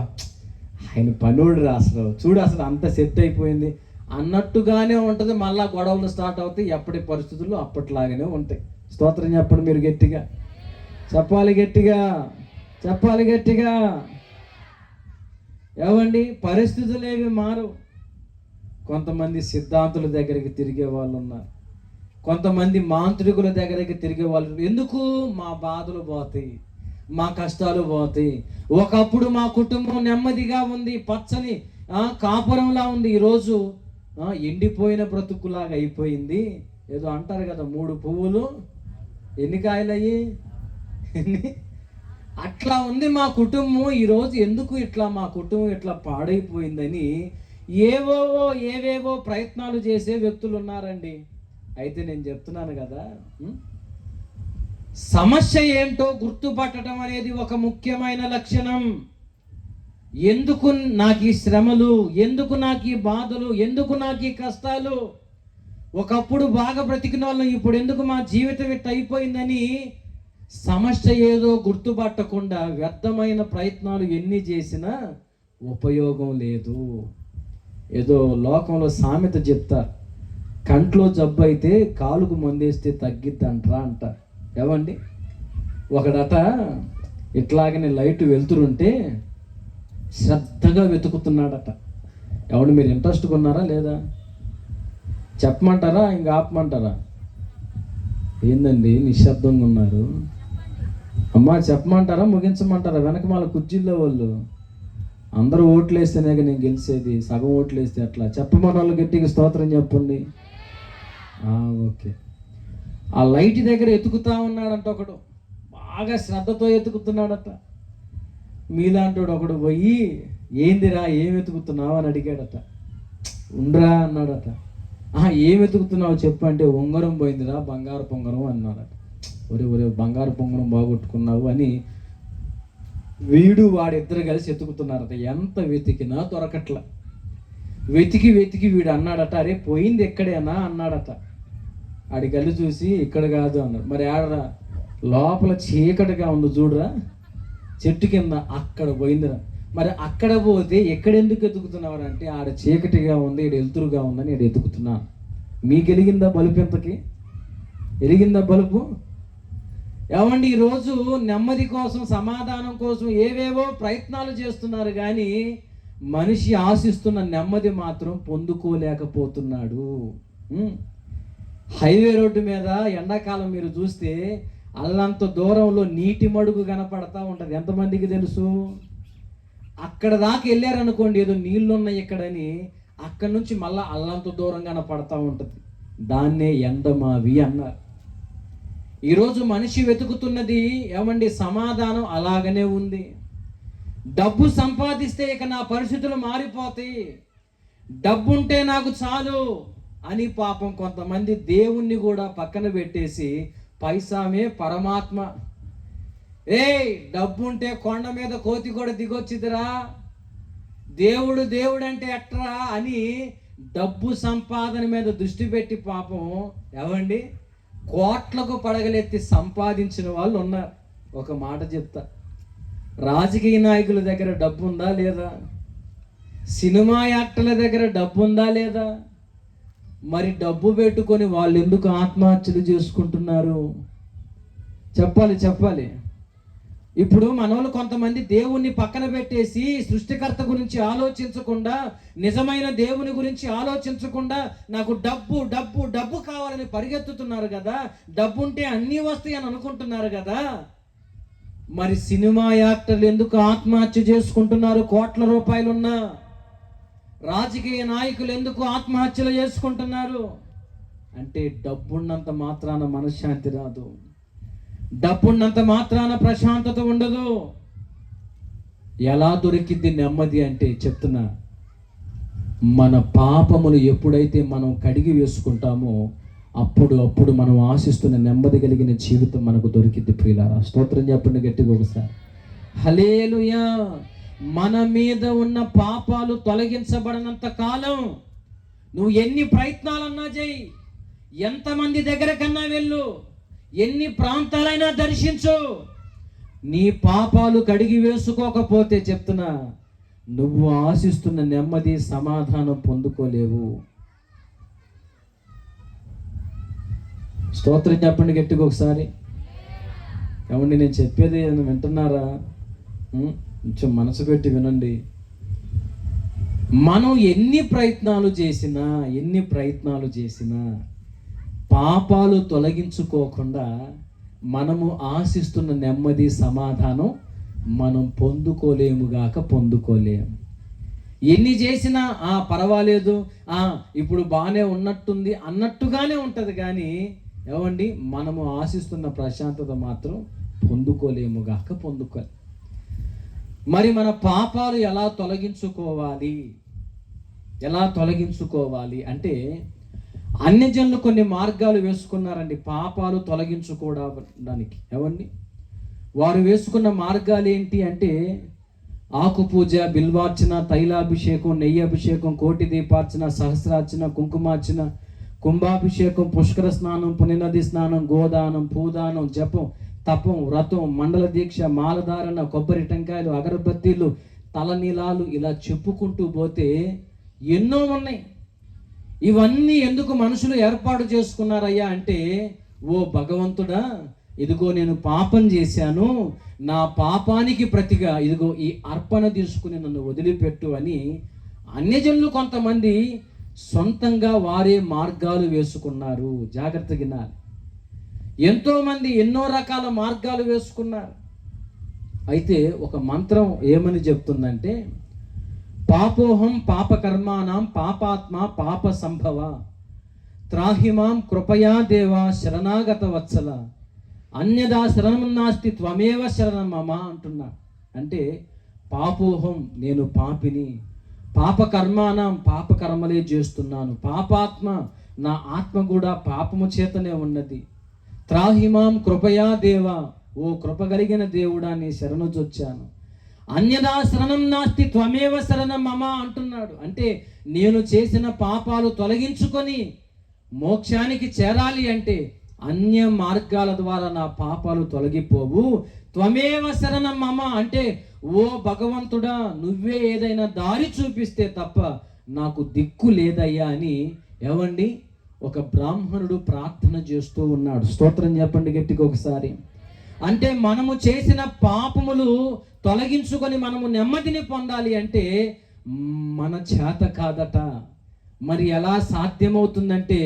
ఆయన పనుడు రా, అసలు అంత సెట్ అయిపోయింది అన్నట్టుగానే ఉంటుంది. మళ్ళా గొడవలు స్టార్ట్ అవుతాయి. ఎప్పటి పరిస్థితుల్లో అప్పట్లాగానే ఉంటాయి. స్తోత్రం చెప్పండి మీరు గట్టిగా చెప్పాలి, గట్టిగా. ఏమండి పరిస్థితులు ఏవి మారు. కొంతమంది సిద్ధాంతుల దగ్గరికి తిరిగే వాళ్ళు ఉన్నారు, కొంతమంది మాంత్రికుల దగ్గరికి తిరిగే వాళ్ళు. ఎందుకు? మా బాధలు పోతాయి, మా కష్టాలు పోతాయి. ఒకప్పుడు మా కుటుంబం నెమ్మదిగా ఉంది, పచ్చని కాపురంలా ఉంది. ఈరోజు ఎండిపోయిన బ్రతుకులాగా అయిపోయింది. ఏదో అంటారు కదా, 3 పువ్వులు ఎన్ని కాయలయ్యి అట్లా ఉంది మా కుటుంబం. ఈరోజు ఎందుకు ఇట్లా మా కుటుంబం ఇట్లా పాడైపోయిందని ఏవేవో ప్రయత్నాలు చేసే వ్యక్తులు ఉన్నారండి. అయితే నేను చెప్తున్నాను కదా, సమస్య ఏంటో గుర్తుపట్టడం అనేది ఒక ముఖ్యమైన లక్షణం. ఎందుకు నాకు ఈ శ్రమలు, ఎందుకు నాకు ఈ బాధలు, ఎందుకు నాకు ఈ కష్టాలు? ఒకప్పుడు బాగా బ్రతికిన వాళ్ళం ఇప్పుడు ఎందుకు మా జీవితం ఇట్లా అయిపోయిందని సమస్య ఏదో గుర్తుపట్టకుండా వ్యర్థమైన ప్రయత్నాలు ఎన్ని చేసినా ఉపయోగం లేదు. ఏదో లోకంలో సామెత చెప్తారు, కంట్లో జబ్బు అయితే కాలుకు మందేస్తే తగ్గిద్దంటరా అంటారు. ఏమండి ఒకడట ఇట్లాగనే లైట్ వెళ్తుంటే శ్రద్ధగా వెతుకుతున్నాడట. ఎవడు మీరు ఇంట్రెస్ట్గా ఉన్నారా లేదా? చెప్పమంటారా ఇంకా ఆపమంటారా? ఏందండి నిశ్శబ్దంగా ఉన్నారు? అమ్మా చెప్పమంటారా ముగించమంటారా? వెనకమాల కుర్చీల్లో వాళ్ళు అందరూ ఓట్లు వేస్తేనే నేను గెలిచేది, సగం ఓట్లు వేస్తే అట్లా. చెప్పమని వాళ్ళు గట్టిగా స్తోత్రం చెప్పండి. ఓకే. ఆ లైట్ దగ్గర ఎతుకుతా ఉన్నాడంట ఒకడు, బాగా శ్రద్ధతో ఎతుకుతున్నాడట. మీలాంటోడు ఒకడు పోయి, ఏందిరా ఏం వెతుకుతున్నావు అని అడిగాడట. ఉండ్రా అన్నాడట. ఏం వెతుకుతున్నావు చెప్పంటే, ఉంగరం పోయిందిరా, బంగారు పొంగరం అన్నాడట. ఒరే బంగారు పొంగరం బాగొట్టుకున్నావు అని వాడిద్దరు కలిసి ఎతుకుతున్నారట. ఎంత వెతికినా దొరకట్ల. వెతికి వీడు అన్నాడట, అరే పోయింది ఎక్కడేనా అన్నాడట. ఆడి కళ్ళు చూసి ఇక్కడ కాదు అన్నాడు. మరి ఆడరా లోపల చీకటిగా ఉంది చూడరా చెట్టు కింద, అక్కడ పోయిందిరా. మరి అక్కడ పోతే ఎక్కడెందుకు ఎతుకుతున్నావు అంటే, ఆడ చీకటిగా ఉంది, ఈడ వెలుతురుగా ఉందని ఈడ ఎతుకుతున్నాను. మీకు వెలిగిందా బలుపు? ఇంతకి వెలిగిందా బలుపు? ఏమండి ఈరోజు నెమ్మది కోసం, సమాధానం కోసం ఏవేవో ప్రయత్నాలు చేస్తున్నారు, కానీ మనిషి ఆశిస్తున్న నెమ్మది మాత్రం పొందుకోలేకపోతున్నాడు. హైవే రోడ్డు మీద ఎండాకాలం మీరు చూస్తే అల్లంత దూరంలో నీటి మడుగు కనపడతా ఉంటుంది. ఎంతమందికి తెలుసు? అక్కడ దాకా వెళ్ళారనుకోండి, ఏదో నీళ్ళు ఉన్నాయి ఇక్కడని, అక్కడ నుంచి మళ్ళీ అల్లంత దూరం కనపడతా ఉంటుంది. దాన్నే ఎండమావి అన్నారు. ఈరోజు మనిషి వెతుకుతున్నది ఏమండి? సమాధానం అలాగనే ఉంది. డబ్బు సంపాదిస్తే ఇక నా పరిస్థితులు మారిపోతాయి, డబ్బుంటే నాకు చాలు అని పాపం కొంతమంది దేవుణ్ణి కూడా పక్కన పెట్టేసి పైసామే పరమాత్మ, డబ్బుంటే కొండ మీద కోతి కూడా దిగొచ్చిదిరా, దేవుడు దేవుడు అంటే ఎట్రా అని డబ్బు సంపాదన మీద దృష్టి పెట్టి పాపం ఏమండి కోట్లకు పడగలెత్తి సంపాదించిన వాళ్ళు ఉన్నారు. ఒక మాట చెప్తా, రాజకీయ నాయకుల దగ్గర డబ్బు ఉందా లేదా? సినిమా యాక్టర్ల దగ్గర డబ్బు ఉందా లేదా? మరి డబ్బు పెట్టుకొని వాళ్ళు ఎందుకు ఆత్మహత్యలు చేసుకుంటున్నారు? చెప్పాలి. ఇప్పుడు మనోళ్ళు కొంతమంది దేవుణ్ణి పక్కన పెట్టేసి సృష్టికర్త గురించి ఆలోచించకుండా, నిజమైన దేవుని గురించి ఆలోచించకుండా నాకు డబ్బు డబ్బు డబ్బు కావాలని పరిగెత్తుతున్నారు కదా. డబ్బు ఉంటే అన్నీ వస్తాయి అని అనుకుంటున్నారు కదా. మరి సినిమా యాక్టర్లు ఎందుకు ఆత్మహత్య చేసుకుంటున్నారు? కోట్ల రూపాయలున్నా. రాజకీయ నాయకులు ఎందుకు ఆత్మహత్యలు చేసుకుంటున్నారు? అంటే డబ్బున్నంత మాత్రాన మనశ్శాంతి రాదు, డబ్బున్నంత మాత్రాన ప్రశాంతత ఉండదు. ఎలా దొరికింది నెమ్మది అంటే చెప్తున్నా, మన పాపములు ఎప్పుడైతే మనం కడిగి వేసుకుంటామో అప్పుడు మనం ఆశిస్తున్న నెమ్మది కలిగిన జీవితం మనకు దొరికింది. ప్రియులారా, స్తోత్రం చెప్పండి గట్టిగా ఒకసారి. హల్లెలూయా. మన మీద ఉన్న పాపాలు తొలగించబడినంత కాలం నువ్వు ఎన్ని ప్రయత్నాలన్నా చేయి, ఎంతమంది దగ్గర కన్నా వెళ్ళు, ఎన్ని ప్రాంతాలైనా దర్శించు, నీ పాపాలు కడిగి వేసుకోకపోతే చెప్తున్నా, నువ్వు ఆశిస్తున్న నెమ్మది సమాధానం పొందుకోలేవు. స్తోత్రం చెప్పండి గట్టిగా ఒకసారి. ఏమండి, నేను చెప్పేది వింటున్నారా? కొంచెం మనసు పెట్టి వినండి. మనం ఎన్ని ప్రయత్నాలు చేసినా పాపాలు తొలగించుకోకుండా మనము ఆశిస్తున్న నెమ్మది సమాధానం మనం పొందుకోలేము. ఎన్ని చేసినా పర్వాలేదు, ఇప్పుడు బాగానే ఉన్నట్టుంది అన్నట్టుగానే ఉంటుంది. కానీ ఏమండి, మనము ఆశిస్తున్న ప్రశాంతత మాత్రం పొందుకోలేము. మరి మన పాపాలు ఎలా తొలగించుకోవాలి అంటే అన్యజనులు కొన్ని మార్గాలు వేసుకున్నారండి పాపాలు తొలగించుకోవడానికి. ఏమండి, వారు వేసుకున్న మార్గాలు ఏంటి అంటే ఆకుపూజ, బిల్వార్చన, తైలాభిషేకం, నెయ్యి అభిషేకం, కోటి దీపార్చన, సహస్రార్చన, కుంకుమార్చన, కుంభాభిషేకం, పుష్కర స్నానం, పుణ్యనది స్నానం, గోదానం, భూదానం, జపం, తపం, వ్రతం, మండల దీక్ష, మాలధారణ, కొబ్బరి టెంకాయలు, అగరబత్తీలు, తలనీలాలు, ఇలా చెప్పుకుంటూ పోతే ఎన్నో ఉన్నాయి. ఇవన్నీ ఎందుకు మనుషులు ఏర్పాటు చేసుకున్నారయ్యా అంటే, ఓ భగవంతుడా, ఇదిగో నేను పాపం చేశాను, నా పాపానికి ప్రతిగా ఇదిగో ఈ అర్పణ తీసుకుని నన్ను వదిలిపెట్టు అని అన్యజనులు కొంతమంది సొంతంగా వారే మార్గాలు వేసుకున్నారు. జాగ్రత్తగా వినాలి. ఎంతోమంది ఎన్నో రకాల మార్గాలు వేసుకున్నారు. అయితే ఒక మంత్రం ఏమని చెప్తుందంటే, పాపోహం పాపకర్మాణం పాపాత్మ పాప సంభవ త్రాహిమాం కృపయా దేవా శరణాగత వత్సల అన్యదా శరణం నాస్తి త్వమేవ శరణం మమ అంటున్నా. అంటే పాపోహం, నేను పాపిని, పాపకర్మానం, పాపకర్మలే చేస్తున్నాను, పాపాత్మ, నా ఆత్మ కూడా పాపము చేతనే ఉన్నది, త్రాహిమాం కృపయా దేవా, ఓ కృప కలిగిన దేవుడా నీ శరణు చొచ్చాను, అన్యదా శరణం నాస్తి త్వమేవ శరణం మమ అంటున్నాడు. అంటే నేను చేసిన పాపాలు తొలగించుకొని మోక్షానికి చేరాలి అంటే అన్య మార్గాల ద్వారా నా పాపాలు తొలగిపోవు. త్వమేవ శరణం మమ అంటే, ఓ భగవంతుడా, నువ్వే ఏదైనా దారి చూపిస్తే తప్ప నాకు దిక్కు లేదయ్యా అని ఏవండి ఒక బ్రాహ్మణుడు ప్రార్థన చేస్తూ ఉన్నాడు. స్తోత్రం చెప్పండి గట్టిగా ఒకసారి. అంటే మనము చేసిన పాపములు తొలగించుకొని మనము నెమ్మదిని పొందాలి అంటే మన చేత కాదట. మరి ఎలా సాధ్యమవుతుందంటే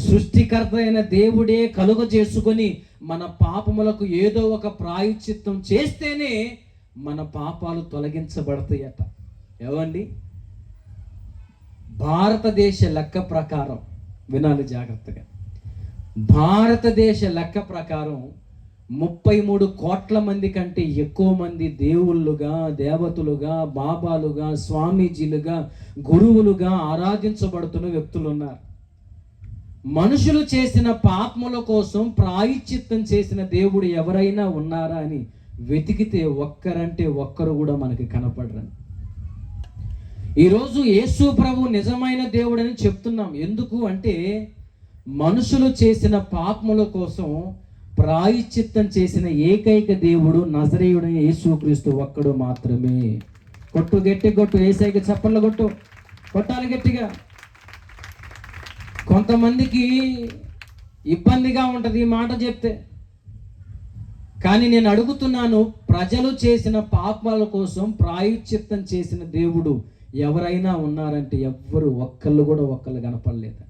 సృష్టికర్త అయిన దేవుడే కలుగ చేసుకొని మన పాపములకు ఏదో ఒక ప్రాయశ్చిత్తం చేస్తేనే మన పాపాలు తొలగించబడతాయట. ఏవండి, భారతదేశ లెక్క ప్రకారం వినాలి జాగ్రత్తగా. భారతదేశ లెక్క ప్రకారం 33 కోట్ల మంది కంటే ఎక్కువ మంది దేవుళ్ళుగా, దేవతలుగా, బాబాలుగా, స్వామీజీలుగా, గురువులుగా ఆరాధించబడుతున్న వ్యక్తులు ఉన్నారు. మనుషులు చేసిన పాపముల కోసం ప్రాయశ్చిత్తం చేసిన దేవుడు ఎవరైనా ఉన్నారా అని వెతికితే ఒక్కరంటే ఒక్కరు కూడా మనకి కనపడరని. ఈరోజు యేసు ప్రభు నిజమైన దేవుడని చెప్తున్నాం. ఎందుకు అంటే మనుషులు చేసిన పాపముల కోసం ప్రాయశ్చిత్తం చేసిన ఏకైక దేవుడు నజరేయుడైన యేసుక్రీస్తు ఒక్కడు మాత్రమే. కొట్టు, గట్టి కొట్టు, ఏసైకి చప్పట్లు కొట్టు, కొట్టాలి గట్టిగా. కొంతమందికి ఇబ్బందిగా ఉంటుంది ఈ మాట చెప్తే, కానీ నేను అడుగుతున్నాను, ప్రజలు చేసిన పాపాల కోసం ప్రాయశ్చిత్తం చేసిన దేవుడు ఎవరైనా ఉన్నారంటే ఎవ్వరు, ఒక్కళ్ళు కూడా ఒక్కళ్ళు కనపడలేదు.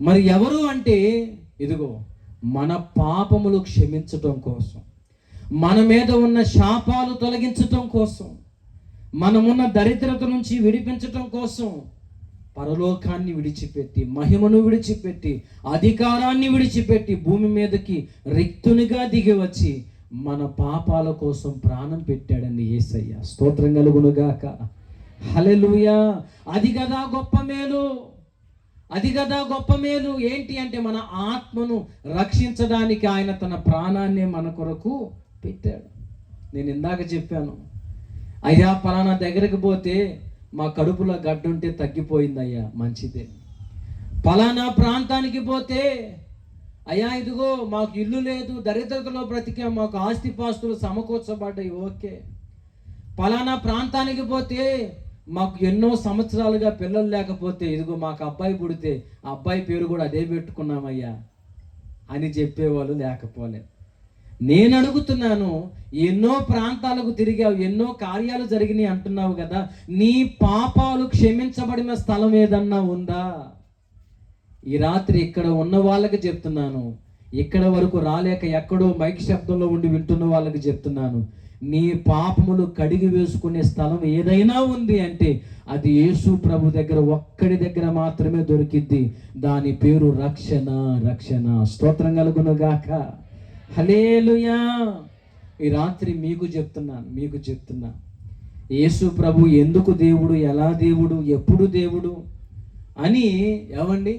మరి ఎవరు అంటే ఇదిగో మన పాపములు క్షమించటం కోసం, మన మీద ఉన్న శాపాలు తొలగించటం కోసం, మనమున్న దరిద్రత నుంచి విడిపించటం కోసం పరలోకాన్ని విడిచిపెట్టి, మహిమను విడిచిపెట్టి, అధికారాన్ని విడిచిపెట్టి భూమి మీదకి రిక్తునిగా దిగి వచ్చి మన పాపాల కోసం ప్రాణం పెట్టాడండి యేసయ్య. స్తోత్రం కలుగునుగాక. హల్లెలూయా. అది కదా గొప్ప మేలు, అది కదా గొప్ప మేలు. ఏంటి అంటే మన ఆత్మను రక్షించడానికి ఆయన తన ప్రాణాన్ని మన కొరకు పెట్టాడు. నేను ఇందాక చెప్పాను, అయ్యా పలానా దగ్గరికి పోతే మా కడుపులో గడ్డుంటే తగ్గిపోయిందయ్యా, మంచిదే. పలానా ప్రాంతానికి పోతే అయ్యా ఇదిగో మాకు ఇల్లు లేదు, దరిద్రతలో బ్రతికే, మాకు ఆస్తిపాస్తులు సమకూర్చబడ్డాయి, ఓకే. పలానా ప్రాంతానికి పోతే మాకు ఎన్నో సంవత్సరాలుగా పిల్లలు లేకపోతే ఇదిగో మాకు అబ్బాయి పుడితే ఆ అబ్బాయి పేరు కూడా అదే పెట్టుకున్నామయ్యా అని చెప్పేవాళ్ళు లేకపోలే. నేను అడుగుతున్నాను, ఎన్నో ప్రాంతాలకు తిరిగావు, ఎన్నో కార్యాలు జరిగినాయి అంటున్నావు కదా, నీ పాపాలు క్షమించబడిన స్థలం ఏదన్నా ఉందా? ఈ రాత్రి ఇక్కడ ఉన్న వాళ్ళకి చెప్తున్నాను, ఇక్కడ వరకు రాలేక ఎక్కడో మైక్ శబ్దంలో ఉండి వింటున్న వాళ్ళకి చెప్తున్నాను, నీ పాపములు కడిగి వేసుకునే స్థలం ఏదైనా ఉంది అంటే అది యేసు ప్రభు దగ్గర, ఒక్కడి దగ్గర మాత్రమే దొరికిద్ది. దాని పేరు రక్షణ. రక్షణ. స్తోత్రం కలుగునుగాక. హల్లెలూయా. ఈ రాత్రి మీకు చెప్తున్నా యేసు ప్రభు ఎందుకు దేవుడు, ఎలా దేవుడు, ఎప్పుడు దేవుడు అని ఏమండి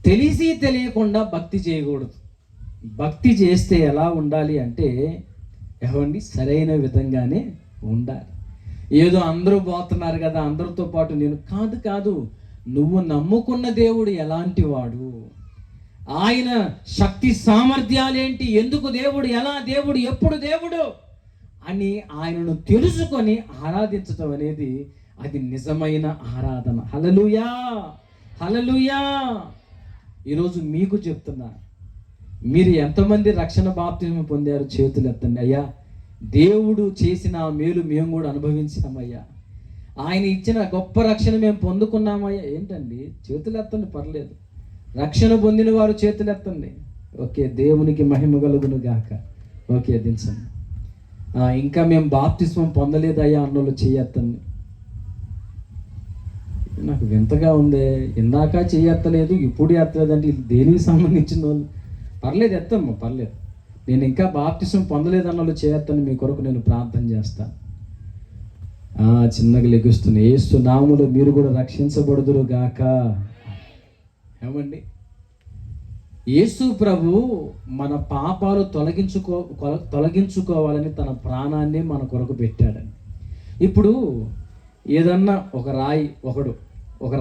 తెలిసి తెలియకుండా భక్తి చేయకూడదు. భక్తి చేస్తే ఎలా ఉండాలి అంటే ఏమండి సరైన విధంగానే ఉండాలి. ఏదో అందరూ పోతున్నారు కదా అందరితో పాటు నేను కాదు. నువ్వు నమ్ముకున్న దేవుడు ఎలాంటి వాడు, ఆయన శక్తి సామర్థ్యాలేంటి, ఎందుకు దేవుడు, ఎలా దేవుడు, ఎప్పుడు దేవుడు అని ఆయనను తెలుసుకొని ఆరాధించటం అనేది అది నిజమైన ఆరాధన. హల్లెలూయా. హల్లెలూయా. ఈరోజు మీకు చెప్తున్నా, మీరు ఎంతమంది రక్షణ బాప్తిస్మం పొందారు? చేతులు ఎత్తండి. అయ్యా దేవుడు చేసిన ఆ మేలు మేము కూడా అనుభవించామయ్యా, ఆయన ఇచ్చిన గొప్ప రక్షణ మేము పొందుకున్నామయ్యా. ఏంటండి చేతులు ఎత్తండి, పర్లేదు. రక్షణ పొందిన వారు చేతులు ఎత్తండి. ఓకే, దేవునికి మహిమ కలుగును గాక. ఓకే, దించండి. ఇంకా మేము బాప్తిస్మం పొందలేదయ్యా అన్నోళ్ళు చెయ్యెత్తండి. నాకు వింతగా ఉందే, ఇందాక చెయ్యెత్తలేదు ఇప్పుడు ఎత్తలేదంటే ఇది దేనికి సంబంధించిన వాళ్ళు? పర్లేదు, ఎత్తమ్మా, పర్లేదు. నేను ఇంకా బాప్తిస్మం పొందలేదన్న వాళ్ళు చేయొద్దని మీ కొరకు నేను ప్రార్థన చేస్తాను. చిన్నగా లెగుస్తుంది. యేసు నామములో మీరు కూడా రక్షించబడుదురు గాక. ఏమండి, యేసు ప్రభు మన పాపాలు తొలగించుకోవాలని తన ప్రాణాన్ని మన కొరకు పెట్టాడని. ఇప్పుడు ఏదన్నా ఒక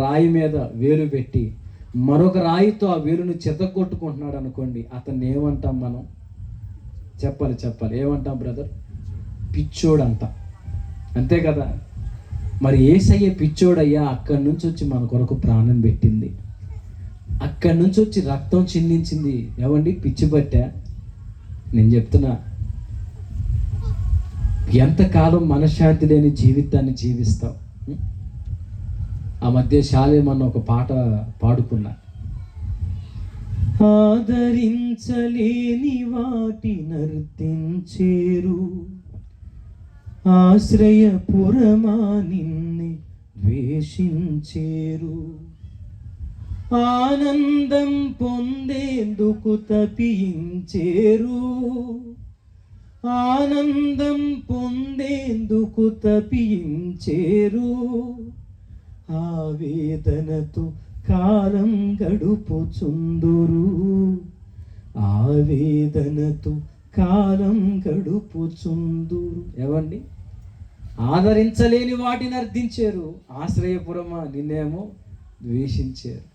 రాయి మీద వేలు పెట్టి మరొక రాయితో ఆ వేలును చెతగొట్టుకుంటున్నాడు అనుకోండి, అతన్ని ఏమంటాం మనం? చెప్పాలి ఏమంటాం బ్రదర్? పిచ్చోడు అంట, అంతే కదా. మరి యేసయ్య పిచ్చోడయ్యా, అక్కడి నుంచి వచ్చి మన కొరకు ప్రాణం పెట్టింది, అక్కడి నుంచి వచ్చి రక్తం చిందించింది. ఏమండి పిచ్చి పట్టా? నేను చెప్తున్నా, ఎంతకాలం మనశ్శాంతి లేని జీవితాన్ని జీవిస్తావు? ఆ మధ్య శాలేమన్న ఒక పాట పాడుకున్నా, ఆదరించలేని వాటి నర్తించేరు, ఆశ్రయపురమా నిన్నే ద్వేషించేరు, ఆనందం పొందేందుకు తపించేరు, ఆనందం పొందేందుకు తపించేరు, ఆవేదనతో కాలం గడుపుచుందురు, ఆవేదనతో కాలం గడుపుచుందురు. ఏవండి, ఆదరించలేని వాటిని అర్థించారు, ఆశ్రయపురమా నిన్నేమో ద్వేషించారు.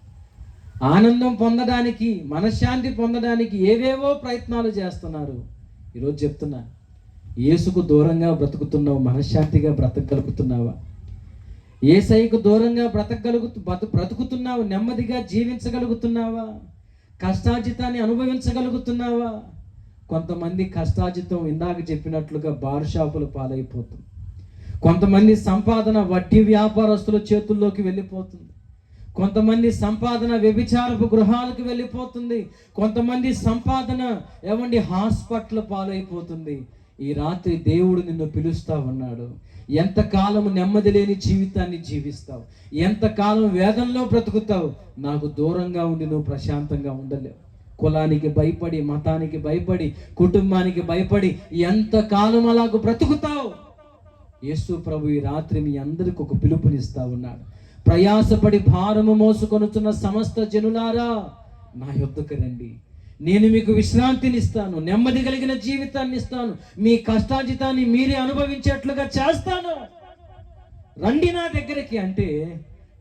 ఆనందం పొందడానికి, మనశ్శాంతి పొందడానికి ఏవేవో ప్రయత్నాలు చేస్తున్నారు. ఈరోజు చెప్తున్నా, యేసుకు దూరంగా బ్రతుకుతున్నావు, మనశ్శాంతిగా బ్రతకగలుగుతున్నావా? యేసయ్యకు దూరంగా బ్రతుకుతున్నావు, నెమ్మదిగా జీవించగలుగుతున్నావా? కష్టాజితాన్ని అనుభవించగలుగుతున్నావా? కొంతమంది కష్టాజితం ఇందాక చెప్పినట్లుగా బార్ షాపులు పాలైపోతుంది. కొంతమంది సంపాదన వడ్డీ వ్యాపారస్తుల చేతుల్లోకి వెళ్ళిపోతుంది. కొంతమంది సంపాదన వ్యభిచారపు గృహాలకు వెళ్ళిపోతుంది. కొంతమంది సంపాదన హాస్పిటల్ పాలైపోతుంది. ఈ రాత్రి దేవుడు నిన్ను పిలుస్తా ఉన్నాడు. ఎంతకాలం నెమ్మది లేని జీవితాన్ని జీవిస్తావు? ఎంతకాలం వేదనలో బ్రతుకుతావు? నాకు దూరంగా ఉండి నువ్వు ప్రశాంతంగా ఉండలేవు. కులానికి భయపడి, మతానికి భయపడి, కుటుంబానికి భయపడి ఎంతకాలం అలాగ బ్రతుకుతావు? యేసు ప్రభు ఈ రాత్రి మీ అందరికి ఒక పిలుపునిస్తా ఉన్నాడు. ప్రయాసపడి భారము మోసుకొనుచున్న సమస్త జనులారా, నా యొద్దకు రండి, నేను మీకు విశ్రాంతినిస్తాను, నెమ్మది కలిగిన జీవితాన్ని ఇస్తాను, మీ కష్టాజితాన్ని మీరే అనుభవించేట్లుగా చేస్తాను, రండి నా దగ్గరికి అంటే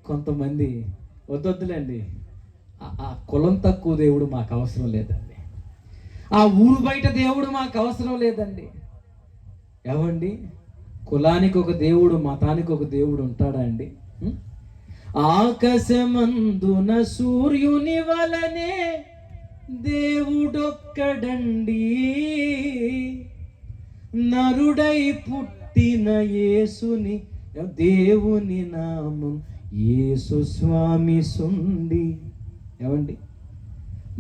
కొంతమంది వద్దొద్దులేండి, ఆ కులం తక్కువ దేవుడు మాకు అవసరం లేదండి, ఆ ఊరు బయట దేవుడు మాకు అవసరం లేదండి. ఏవండి, కులానికి ఒక దేవుడు, మతానికి ఒక దేవుడు ఉంటాడా అండి? ఆకాశమందున సూర్యుని వలనే దేవుడొక్కడండి, నరుడై పుట్టిన యేసుని దేవుని నామం యేసు స్వామి సుండి. ఏమండి,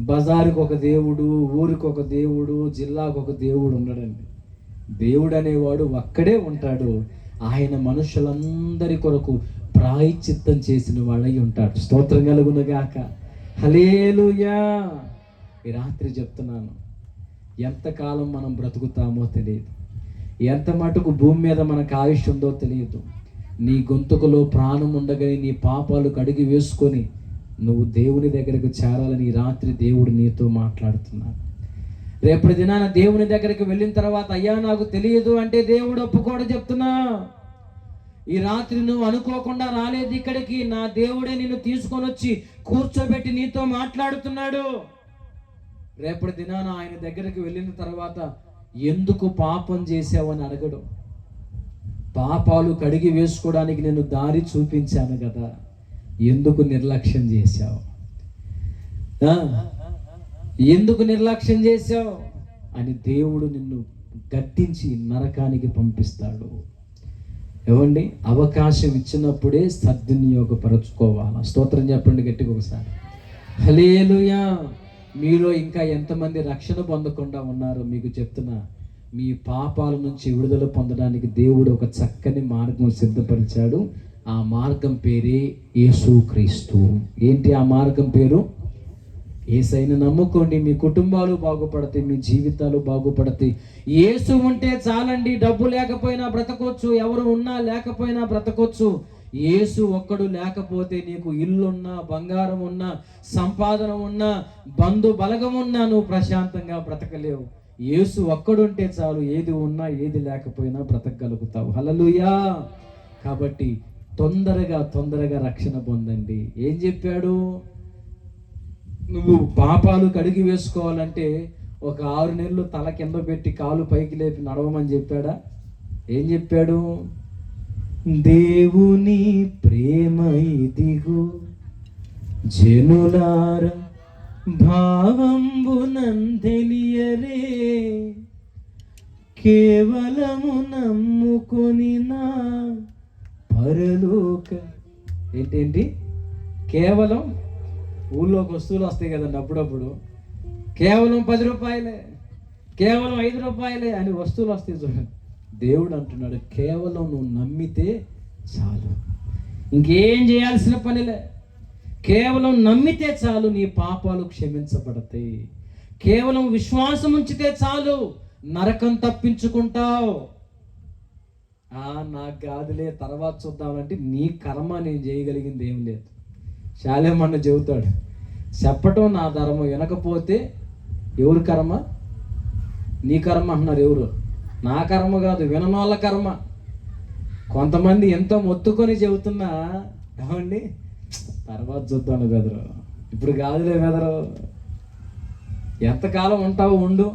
బజారుకు ఒక దేవుడు, ఊరికి ఒక దేవుడు, జిల్లాకు ఒక దేవుడు ఉన్నాడండి. దేవుడు అనేవాడు ఒక్కడే ఉంటాడు. ఆయన మనుషులందరి కొరకు ప్రాయశ్చిత్తం చేసిన వాడై ఉంటాడు. స్తోత్రం కలుగునుగాక. హల్లెలూయా. ఈ రాత్రి చెప్తున్నాను, ఎంతకాలం మనం బ్రతుకుతామో తెలియదు, ఎంత మటుకు భూమి మీద మనకు ఆయుష్ ఉందో తెలియదు. నీ గొంతుకులో ప్రాణం ఉండగానే నీ పాపాలు కడిగి వేసుకొని నువ్వు దేవుని దగ్గరకు చేరాలని ఈ రాత్రి దేవుడు నీతో మాట్లాడుతున్నాడు. రేపటి దినాన దేవుని దగ్గరికి వెళ్ళిన తర్వాత అయ్యా నాకు తెలియదు అంటే దేవుడు ఒప్పుకోడు. చెప్తున్నా, ఈ రాత్రి నువ్వు అనుకోకుండా రాలేదు ఇక్కడికి, నా దేవుడే నిన్ను తీసుకొని వచ్చి కూర్చోబెట్టి నీతో మాట్లాడుతున్నాడు. రేపటి దినాన ఆయన దగ్గరికి వెళ్ళిన తర్వాత ఎందుకు పాపం చేసావని అడగడు. పాపాలు కడిగి వేసుకోవడానికి నేను దారి చూపించాను కదా, ఎందుకు నిర్లక్ష్యం చేశావు? ఎందుకు నిర్లక్ష్యం చేశావు అని దేవుడు నిన్ను గద్దించి నరకానికి పంపిస్తాడు. ఏమండి, అవకాశం ఇచ్చినప్పుడే సద్వినియోగపరచుకోవాలి. స్తోత్రం చెప్పండి గట్టిగా ఒకసారి. హల్లెలూయా. మీలో ఇంకా ఎంతమంది రక్షణ పొందకుండా ఉన్నారో మీకు చెప్తున్నా, మీ పాపాల నుంచి విడుదల పొందడానికి దేవుడు ఒక చక్కని మార్గం సిద్ధపరిచాడు. ఆ మార్గం పేరే యేసుక్రీస్తు. ఏంటి ఆ మార్గం పేరు? యేసయ్యను నమ్ముకోండి, మీ కుటుంబాలు బాగుపడతాయి, మీ జీవితాలు బాగుపడతాయి. యేసు ఉంటే చాలండి. డబ్బు లేకపోయినా బ్రతకొచ్చు, ఎవరు ఉన్నా లేకపోయినా బ్రతకొచ్చు. యేసు ఒక్కడు లేకపోతే నీకు ఇల్లున్నా, బంగారం ఉన్నా, సంపాదన ఉన్నా, బంధు బలగం ఉన్నా నువ్వు ప్రశాంతంగా బ్రతకలేవు. యేసు ఒక్కడుంటే చాలు, ఏది ఉన్నా ఏది లేకపోయినా బ్రతకగలుగుతావు. హల్లెలూయా. కాబట్టి తొందరగా రక్షణ పొందండి. ఏం చెప్పాడు? నువ్వు పాపాలు కడిగి వేసుకోవాలంటే ఒక 6 నెలలు తల కింద పెట్టి కాలు పైకి లేపి నడవమని చెప్పాడా? ఏం చెప్పాడు? దేవుని ప్రేమ ఇదిగో జనులార భావంబునం తెలియరే, కేవలము నమ్ముకొని నా పరలోక ఏంటేంటి కేవలం ఊళ్ళోకి వస్తువులు వస్తాయి కదండి అప్పుడప్పుడు, కేవలం 10 రూపాయలే, కేవలం 5 రూపాయలే అని వస్తువులు వస్తాయి చూడండి. దేవుడు అంటున్నాడు కేవలం నువ్వు నమ్మితే చాలు, ఇంకేం చేయాల్సిన పనిలే. కేవలం నమ్మితే చాలు నీ పాపాలు క్షమించబడతాయి. కేవలం విశ్వాసం ఉంచితే చాలు నరకం తప్పించుకుంటావు. నాకు కాదులే తర్వాత చూద్దామంటే నీ కర్మ, నేను చేయగలిగింది ఏం లేదు. శాలేమన్న చెబుతాడు, చెప్పటం నా ధర్మం, వినకపోతే ఎవరి కర్మ? నీ కర్మ అంటున్నారు. ఎవరు? నా కర్మ కాదు, విననోళ్ళ కర్మ. కొంతమంది ఎంతో మొత్తుకొని చెబుతున్నా, ఏమండి తర్వాత చూద్దాను బెదరు, ఇప్పుడు కాదులే బెదరు, ఎంతకాలం ఉంటావు ఉండు.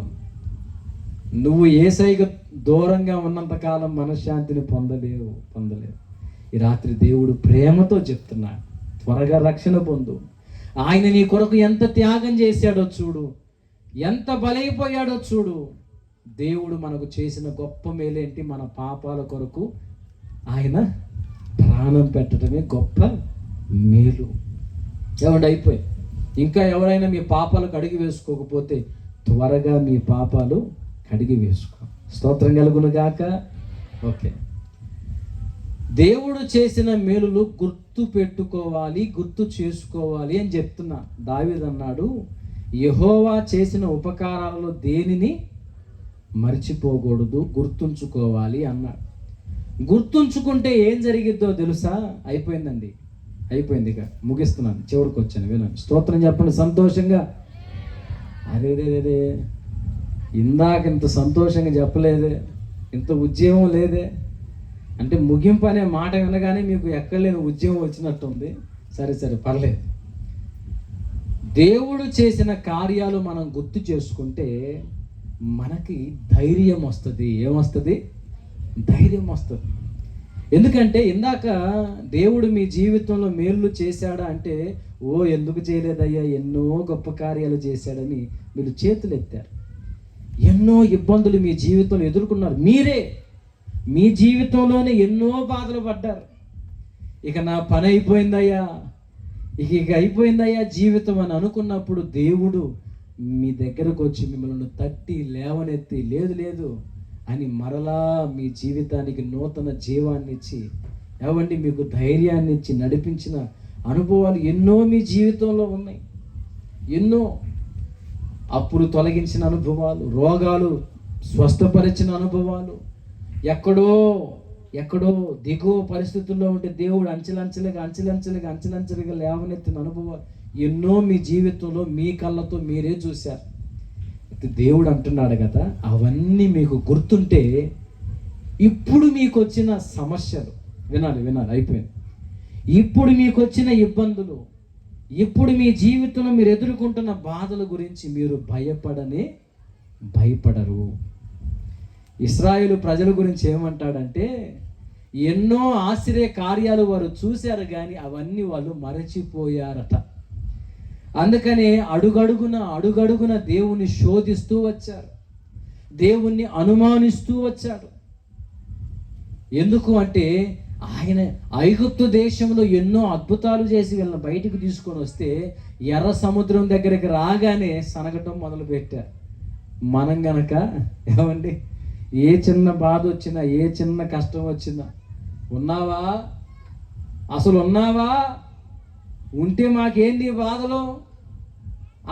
నువ్వు యేసయ్యకు దూరంగా ఉన్నంతకాలం మనశ్శాంతిని పొందలేవు. ఈ రాత్రి దేవుడు ప్రేమతో చెప్తున్నా, త్వరగా రక్షణ పొందు. ఆయన నీ కొరకు ఎంత త్యాగం చేశాడో చూడు, ఎంత బలైపోయాడో చూడు. దేవుడు మనకు చేసిన గొప్ప మేలేంటి? మన పాపాల కొరకు ఆయన ప్రాణం పెట్టడమే గొప్ప మేలు. ఏమండి అయిపోయి, ఇంకా ఎవరైనా మీ పాపాలు కడిగి వేసుకోకపోతే త్వరగా మీ పాపాలు కడిగి వేసుకో. స్తోత్రం కలుగును గాక. ఓకే, దేవుడు చేసిన మేలులు గుర్తు పెట్టుకోవాలి, గుర్తు చేసుకోవాలి అని చెప్తున్నా. దావీదు అన్నాడు, యెహోవా చేసిన ఉపకారాలలో దేనిని మర్చిపోకూడదు, గుర్తుంచుకోవాలి అన్నాడు. గుర్తుంచుకుంటే ఏం జరిగిద్దో తెలుసా? అయిపోయిందండి, అయిపోయింది. ఇక ముగిస్తున్నాను, చివరికి వచ్చాను, వినండి. స్తోత్రం చెప్పండి సంతోషంగా. అదేదేదే ఇందాక ఇంత సంతోషంగా చెప్పలేదే, ఇంత ఉద్యమం లేదే అంటే ముగింపు అనే మాట వినగానే మీకు ఎక్కడలేని ఉద్యమం వచ్చినట్టుంది. సరే పర్లేదు. దేవుడు చేసిన కార్యాలు మనం గుర్తు చేసుకుంటే మనకి ధైర్యం వస్తుంది. ఏమొస్తుంది? ధైర్యం వస్తుంది. ఎందుకంటే ఇందాక దేవుడు మీ జీవితంలో మేలు చేశాడా అంటే, ఎందుకు చేయలేదయ్యా, ఎన్నో గొప్ప కార్యాలు చేశాడని మీరు చేతులు ఎత్తారు. ఎన్నో ఇబ్బందులు మీ జీవితంలో ఎదుర్కొన్నారు. మీరే మీ జీవితంలోనే ఎన్నో బాధలు పడ్డారు. ఇక నా పని అయిపోయిందయ్యా, ఇక అయిపోయిందయ్యా జీవితం అని అనుకున్నప్పుడు దేవుడు మీ దగ్గరకు వచ్చి మిమ్మల్ని తట్టి లేవనెత్తి లేదు అని మరలా మీ జీవితానికి నూతన జీవాన్ని ఇచ్చి, ఏవండి మీకు ధైర్యాన్ని ఇచ్చి నడిపించిన అనుభవాలు ఎన్నో మీ జీవితంలో ఉన్నాయి. ఎన్నో అప్పుడు తొలగించిన అనుభవాలు, రోగాలు స్వస్థపరిచిన అనుభవాలు, ఎక్కడో దిగువ పరిస్థితుల్లో ఉంటే దేవుడు అంచెలంచెలుగా లేవనెత్తిన అనుభవాలు ఎన్నో మీ జీవితంలో మీ కళ్ళతో మీరే చూశారు. దేవుడు అంటున్నాడు కదా, అవన్నీ మీకు గుర్తుంటే ఇప్పుడు మీకు వచ్చిన సమస్యలు వినాలి అయిపోయింది. ఇప్పుడు మీకు వచ్చిన ఇబ్బందులు, ఇప్పుడు మీ జీవితంలో మీరు ఎదుర్కొంటున్న బాధల గురించి మీరు భయపడరు. ఇశ్రాయేలు ప్రజల గురించి ఏమంటాడంటే, ఎన్నో ఆశ్చర్య కార్యాలు వారు చూశారు కానీ అవన్నీ వాళ్ళు మరచిపోయారట. అందుకనే అడుగడుగున దేవుణ్ణి శోధిస్తూ వచ్చారు, దేవుణ్ణి అనుమానిస్తూ వచ్చాడు. ఎందుకు అంటే ఆయన ఐగుప్తు దేశంలో ఎన్నో అద్భుతాలు చేసి వీళ్ళని బయటకు తీసుకొని వస్తే ఎర్ర సముద్రం దగ్గరికి రాగానే సనగటం మొదలు పెట్టారు. మనం గనక ఏమండి, ఏ చిన్న బాధ వచ్చినా, ఏ చిన్న కష్టం వచ్చినా, ఉన్నావా ఉంటే మాకేంది బాధలు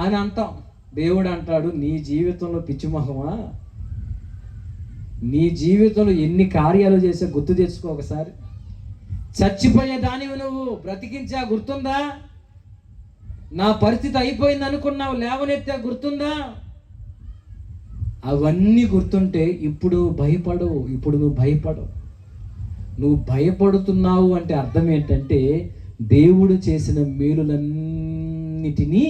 అని అంటాం. దేవుడు అంటాడు, నీ జీవితంలో పిచ్చిమొహమా, నీ జీవితంలో ఎన్ని కార్యాలు చేసా గుర్తు తెచ్చుకో ఒకసారి. చచ్చిపోయే దానివి నువ్వు బ్రతికించా గుర్తుందా? నా పరిస్థితి అయిపోయింది అనుకున్నావు, లేవనెత్తా గుర్తుందా? అవన్నీ గుర్తుంటే ఇప్పుడు నువ్వు భయపడవు. నువ్వు భయపడుతున్నావు అంటే అర్థం ఏంటంటే దేవుడు చేసిన మేలులన్నిటినీ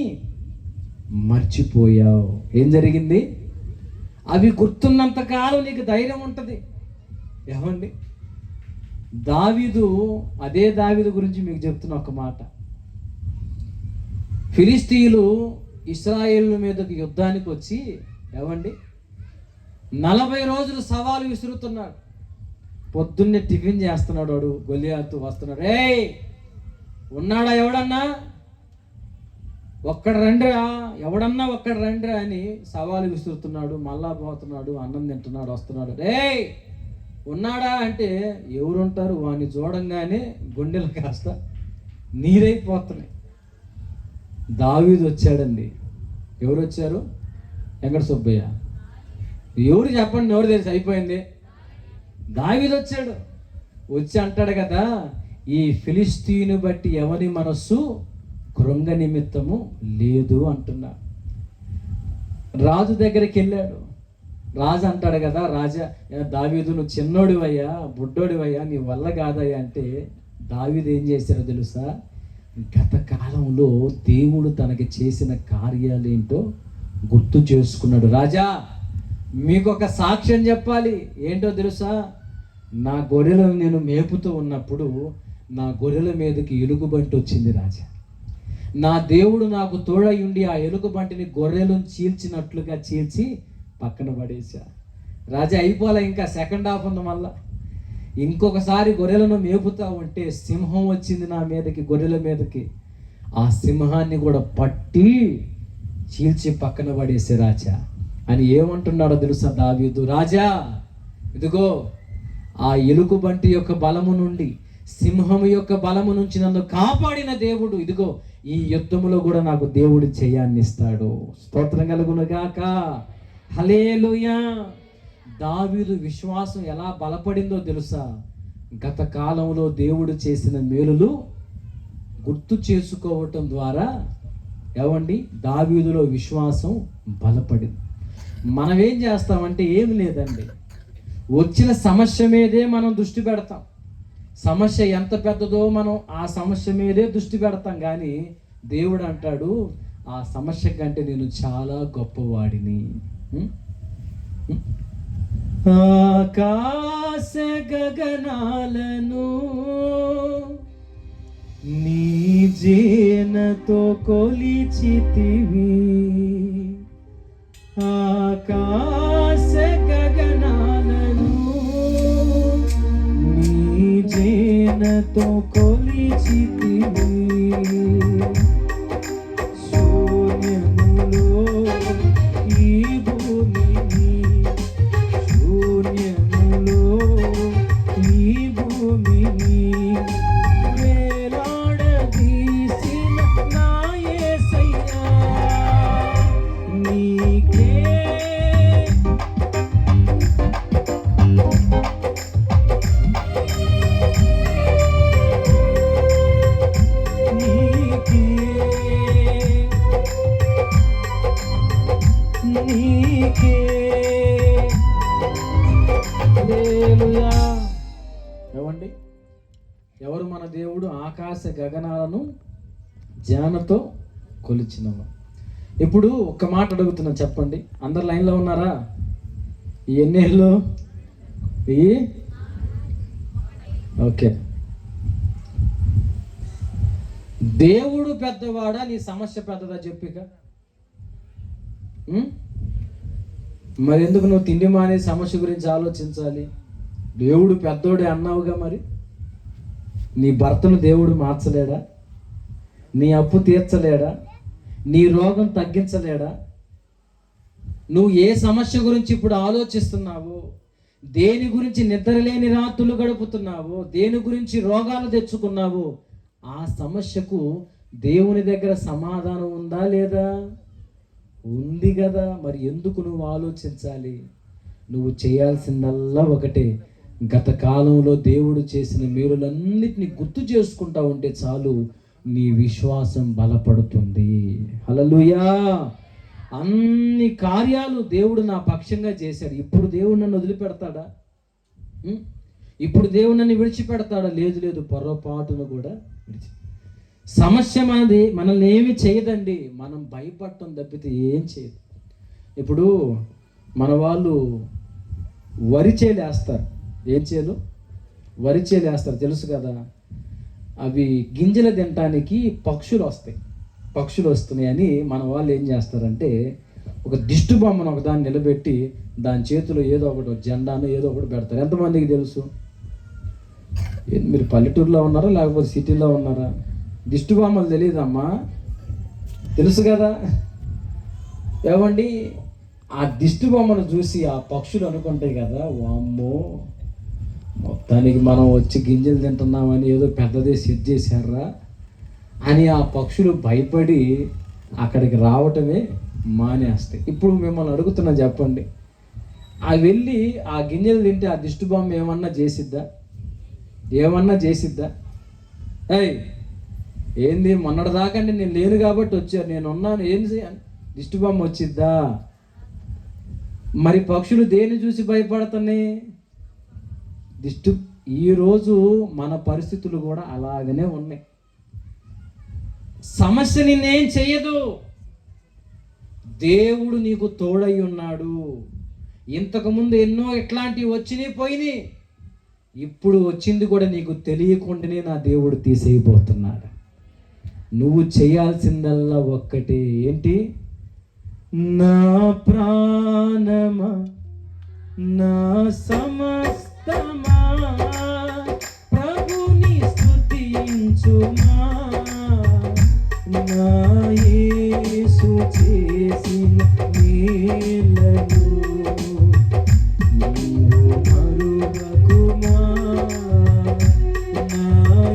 మర్చిపోయావు. ఏం జరిగింది? అవి గుర్తున్నంతకాలం నీకు ధైర్యం ఉంటుంది. ఏమండి, అదే దావీదు గురించి మీకు చెప్తున్న ఒక మాట. ఫిలిస్తీయులు ఇశ్రాయేలు మీదకి యుద్ధానికి వచ్చి, ఏమండి 40 రోజులు సవాలు విసురుతున్నాడు. పొద్దున్నే టిఫిన్ చేస్తున్నాడు వాడు, గొలియాతు వస్తున్నాడు. ఏయ్ ఉన్నాడా ఎవడన్నా, ఒక్కడ రండిరా, ఎవడన్నా ఒక్కడ రండిరా అని సవాలు విసురుతున్నాడు. మళ్ళా పోతున్నాడు, అన్నం తింటున్నాడు, వస్తున్నాడు. ఏయ్ ఉన్నాడా అంటే ఎవరుంటారు? వాడిని చూడంగానే గుండెలు కాస్త నీరైపోతున్నాయి. దావీదు వచ్చాడండి. ఎవరు వచ్చారు? వెంకట సుబ్బయ్య. ఎవరు చెప్పండి, ఎవరు తెలిసి అయిపోయింది. దావీదు వచ్చాడు. వచ్చి అంటాడు కదా, ఈ ఫిలిస్తీను బట్టి ఎవరి మనస్సు కృంగ నిమిత్తము లేదు అంటున్నా. రాజు దగ్గరికి వెళ్ళాడు. రాజు అంటాడు కదా, రాజా దావీదు నువ్వు చిన్నోడివయ్యా, బుడ్డోడివయ్యా, నీ వల్ల కాదయ్యా అంటే దావీదు ఏం చేశారో తెలుసా? గత కాలంలో దేవుడు తనకి చేసిన కార్యాలేంటో గుర్తు చేసుకున్నాడు. రాజా మీకు ఒక సాక్ష్యం చెప్పాలి. ఏంటో తెలుసా? నా గొర్రెలను నేను మేపుతూ ఉన్నప్పుడు నా గొర్రెల మీదకి ఎలుగుబంటి వచ్చింది రాజా. నా దేవుడు నాకు తోడై ఉండి ఆ ఎలుగుబంటిని గొర్రెలను చీల్చినట్లుగా చీల్చి పక్కన పడేశా. రాజా అయిపోలే, ఇంకా సెకండ్ హాఫ్ ఉంది. మళ్ళా ఇంకొకసారి గొర్రెలను మేపుతా ఉంటే సింహం వచ్చింది నా మీదకి, గొర్రెల మీదకి. ఆ సింహాన్ని కూడా పట్టి చీల్చి పక్కన పడేసే రాజా అని ఏమంటున్నాడో తెలుసా దావీదు? రాజా ఇదిగో ఆ ఎలుగుబంటి యొక్క బలము నుండి, సింహం యొక్క బలము నుంచి నన్ను కాపాడిన దేవుడు ఇదిగో ఈ యుద్ధములో కూడా నాకు దేవుడు జయాన్ని ఇస్తాడు. స్తోత్రం కలుగునుగాక. హల్లెలూయా. దావీదు విశ్వాసం ఎలా బలపడిందో తెలుసా? గత కాలంలో దేవుడు చేసిన మేలులు గుర్తు చేసుకోవటం ద్వారా ఏమండి దావీదులో విశ్వాసం బలపడింది. మనం ఏం చేస్తామంటే ఏం లేదండి, వచ్చిన సమస్య మీదే మనం దృష్టి పెడతాం. సమస్య ఎంత పెద్దదో మనం ఆ సమస్య మీదే దృష్టి పెడతాం. కానీ దేవుడు అంటాడు, ఆ సమస్య కంటే నేను చాలా గొప్పవాడిని. ఆకాశ గగనాలను నీ జేనతో కొలిచితివి, ఆకాశ గగనాలను నీ జేనతో కొలిచితివి, శూన్యములో ఈ భూమిని, శూన్యములో ఈ భూమిని వేలాడదీసిన నా యేసయ్యా నీకే ఏమండి, ఎవరు మన దేవుడు? ఆకాశ గగనాలను జ్ఞానతో కొలిచినవ. ఇప్పుడు ఒక్క మాట అడుగుతున్నా, చెప్పండి. అందరు లైన్లో ఉన్నారా? ఎన్నేళ్ళు? ఓకే. దేవుడు పెద్దవాడా, నీ సమస్య పెద్దదా? చెప్పిక మరి ఎందుకు నువ్వు తిండి మానే సమస్య గురించి ఆలోచించాలి? దేవుడు పెద్దోడే అన్నావుగా, మరి నీ భర్తను దేవుడు మార్చలేడా? నీ అప్పు తీర్చలేడా? నీ రోగం తగ్గించలేడా? నువ్వు ఏ సమస్య గురించి ఇప్పుడు ఆలోచిస్తున్నావో, దేని గురించి నిద్రలేని రాత్రులు గడుపుతున్నావో, దేని గురించి రోగాలు తెచ్చుకున్నావో, ఆ సమస్యకు దేవుని దగ్గర సమాధానం ఉందా లేదా? ఉంది కదా. మరి ఎందుకు నువ్వు ఆలోచించాలి? నువ్వు చేయాల్సిందల్లా ఒకటే, గత కాలంలో దేవుడు చేసిన మేలులన్నిటిని గుర్తు చేసుకుంటా ఉంటే చాలు, నీ విశ్వాసం బలపడుతుంది. హల్లెలూయా. అన్ని కార్యాలు దేవుడు నా పక్షంగా చేశాడు. ఇప్పుడు దేవుడు నన్ను వదిలిపెడతాడా? ఇప్పుడు దేవుడు నన్ను విడిచిపెడతాడా? లేదు లేదు, పొరపాటును కూడా సమస్య మనల్ని ఏమి చేయదండి. మనం భయపడటం తప్పితే ఏం చేయదు. ఇప్పుడు మన వాళ్ళు వరి చేలు వేస్తారు. ఏం చేలు? వరి చేలు వేస్తారు, తెలుసు కదా. అవి గింజలు తినటానికి పక్షులు వస్తాయి. పక్షులు వస్తున్నాయని మన వాళ్ళు ఏం చేస్తారంటే ఒక దిష్టి బొమ్మను ఒకదాన్ని నిలబెట్టి దాని చేతిలో ఏదో ఒకటి జెండాను ఏదో ఒకటి పెడతారు. ఎంతమందికి తెలుసు? మీరు పల్లెటూరులో ఉన్నారా లేకపోతే సిటీలో ఉన్నారా? దిష్టి బొమ్మలు తెలియదమ్మా, తెలుసు కదా. ఏమండి, ఆ దిష్టి బొమ్మను చూసి ఆ పక్షులు అనుకుంటాయి కదా, వామ్మో మొత్తానికి మనం వచ్చి గింజలు తింటున్నామని ఏదో పెద్దదే సెట్ చేశారా అని ఆ పక్షులు భయపడి అక్కడికి రావటమే మానేస్తాయి. ఇప్పుడు మిమ్మల్ని అడుగుతున్నా, చెప్పండి, ఆ వెళ్ళి ఆ గింజలు తింటే ఆ దిష్టి బొమ్మ ఏమన్నా చేసిద్దా? ఏయ్ ఏంది, మొన్నటిదాకండి నేను లేను కాబట్టి వచ్చాను, నేను ఉన్నాను, ఏంది దిష్టి బొమ్మ వచ్చిద్దా? మరి పక్షులు దేన్ని చూసి భయపడుతున్నాయి? ఈరోజు మన పరిస్థితులు కూడా అలాగనే ఉన్నాయి. సమస్య నిన్నేం చెయ్యదు, దేవుడు నీకు తోడై ఉన్నాడు. ఇంతకుముందు ఎన్నో ఇట్లాంటివి వచ్చినాయి పోయినాయి, ఇప్పుడు వచ్చింది కూడా నీకు తెలియకుండానే నా దేవుడు తీసేయబోతున్నాడు. నువ్వు చేయాల్సిందల్లా ఒక్కటే, ఏంటి? నా ప్రాణమా నా సమస్తమా ప్రభుని స్తుతించుమా, నా యేసు చేసిన మేలను నీవు మరువకుమా, నా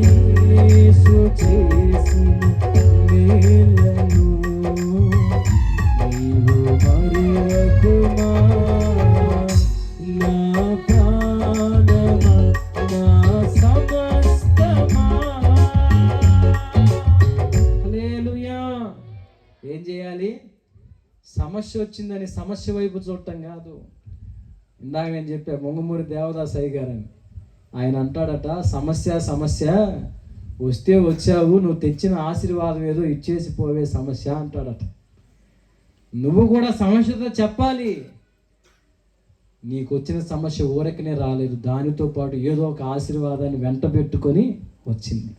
యేసు చేసిన మేలను నీవు మరువకుమా, నా ప్రాణమా నా సమస్తమా. హల్లెలూయా. ఏం చేయాలి? సమస్య వచ్చిందని సమస్య వైపు చూడటం కాదు. ఇందాక నేను చెప్పా, మొంగమూరి దేవదాస్ అయ్య గారని, ఆయన అంటాడట, సమస్య వస్తే వచ్చావు, నువ్వు తెచ్చిన ఆశీర్వాదం ఏదో ఇచ్చేసి పోవే సమస్య అంటాడట. నువ్వు కూడా సమస్యతో చెప్పాలి, నీకు వచ్చిన సమస్య ఊరకనే రాలేదు, దానితో పాటు ఏదో ఒక ఆశీర్వాదాన్ని వెంట పెట్టుకొని వచ్చింది.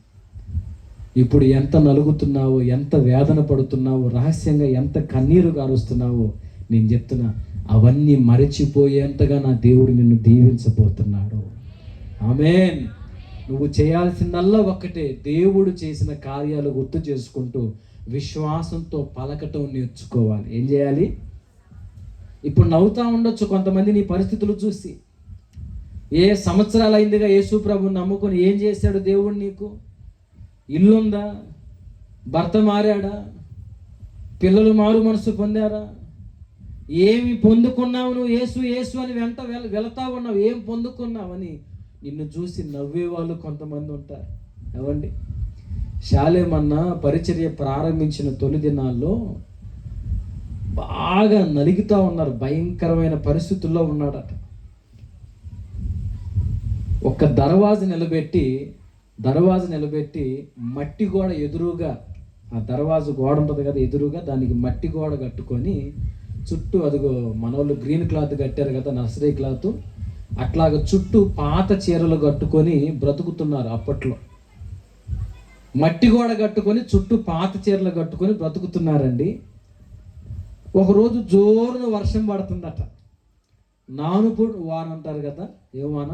ఇప్పుడు ఎంత నలుగుతున్నావో, ఎంత వేదన పడుతున్నావో, రహస్యంగా ఎంత కన్నీరు గారుస్తున్నావో నేను చెప్తున్నా, అవన్నీ మరచిపోయేంతగా నా దేవుడు నిన్ను దీవించబోతున్నాడు. ఆమేన్. నువ్వు చేయాల్సిందల్లా ఒక్కటే, దేవుడు చేసిన కార్యాలు గుర్తు చేసుకుంటూ విశ్వాసంతో పలకటం నేర్చుకోవాలి. ఏం చేయాలి? ఇప్పుడు నవ్వుతా ఉండొచ్చు కొంతమంది నీ పరిస్థితులు చూసి. ఏ సంవత్సరాలు అయిందిగా యేసు ప్రభుని నమ్ముకొని, ఏం చేశాడు దేవుడు నీకు? ఇల్లుందా? భర్త మారాడా? పిల్లలు మారు మనసు పొందారా? ఏమి పొందుకున్నావు నువ్వు? యేసు అని వెంట వెళతా ఉన్నావు, ఏం పొందుకున్నావని నిన్ను చూసి నవ్వేవాళ్ళు కొంతమంది ఉంటారు. ఏమండి, శాలేమన్న పరిచర్య ప్రారంభించిన తొలి దినాల్లో బాగా నలుగుతూ ఉన్నారు, భయంకరమైన పరిస్థితుల్లో ఉన్నాడట. ఒక దర్వాజు నిలబెట్టి మట్టి గోడ ఎదురుగా, ఆ దర్వాజు గోడ ఉంటుంది కదా ఎదురుగా, దానికి మట్టి గోడ కట్టుకొని చుట్టూ, అదిగో మనోళ్ళు గ్రీన్ క్లాత్ కట్టారు కదా, నర్సరీ క్లాత్, అట్లాగ చుట్టూ పాత చీరలు కట్టుకొని బ్రతుకుతున్నారు. అప్పట్లో మట్టి గోడ కట్టుకొని చుట్టూ పాత చీరలు కట్టుకొని బ్రతుకుతున్నారండి. ఒకరోజు జోరున వర్షం పడుతుందట. నానుపుడు వాన అంటారు కదా, ఏ వాన?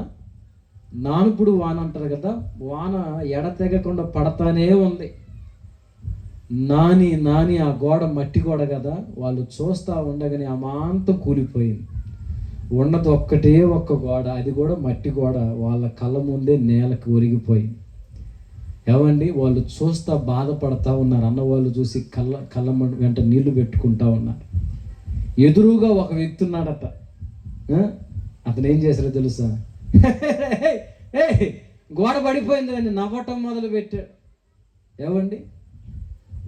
నానుపుడు వాన అంటారు కదా. వాన ఎడతెగకుండా పడతానే ఉంది. నాని ఆ గోడ మట్టి గోడ కదా, వాళ్ళు చూస్తూ ఉండగానే అమాంతం కూలిపోయింది. ఉన్నది ఒక్కటే ఒక్క గోడ, అది కూడా మట్టి గోడ, వాళ్ళ కళ్ళ ముందే నేలకు ఒరిగిపోయింది. ఏమండి, వాళ్ళు చూస్తా బాధపడతా ఉన్నారు. అన్నవాళ్ళు చూసి కళ్ళ వెంట నీళ్లు పెట్టుకుంటా ఉన్నారు. ఎదురుగా ఒక వ్యక్తి ఉన్నాడట. అతను ఏం చేశారో తెలుసా? గోడ పడిపోయింది అని నవ్వటం మొదలు పెట్టాడు. ఏమండి,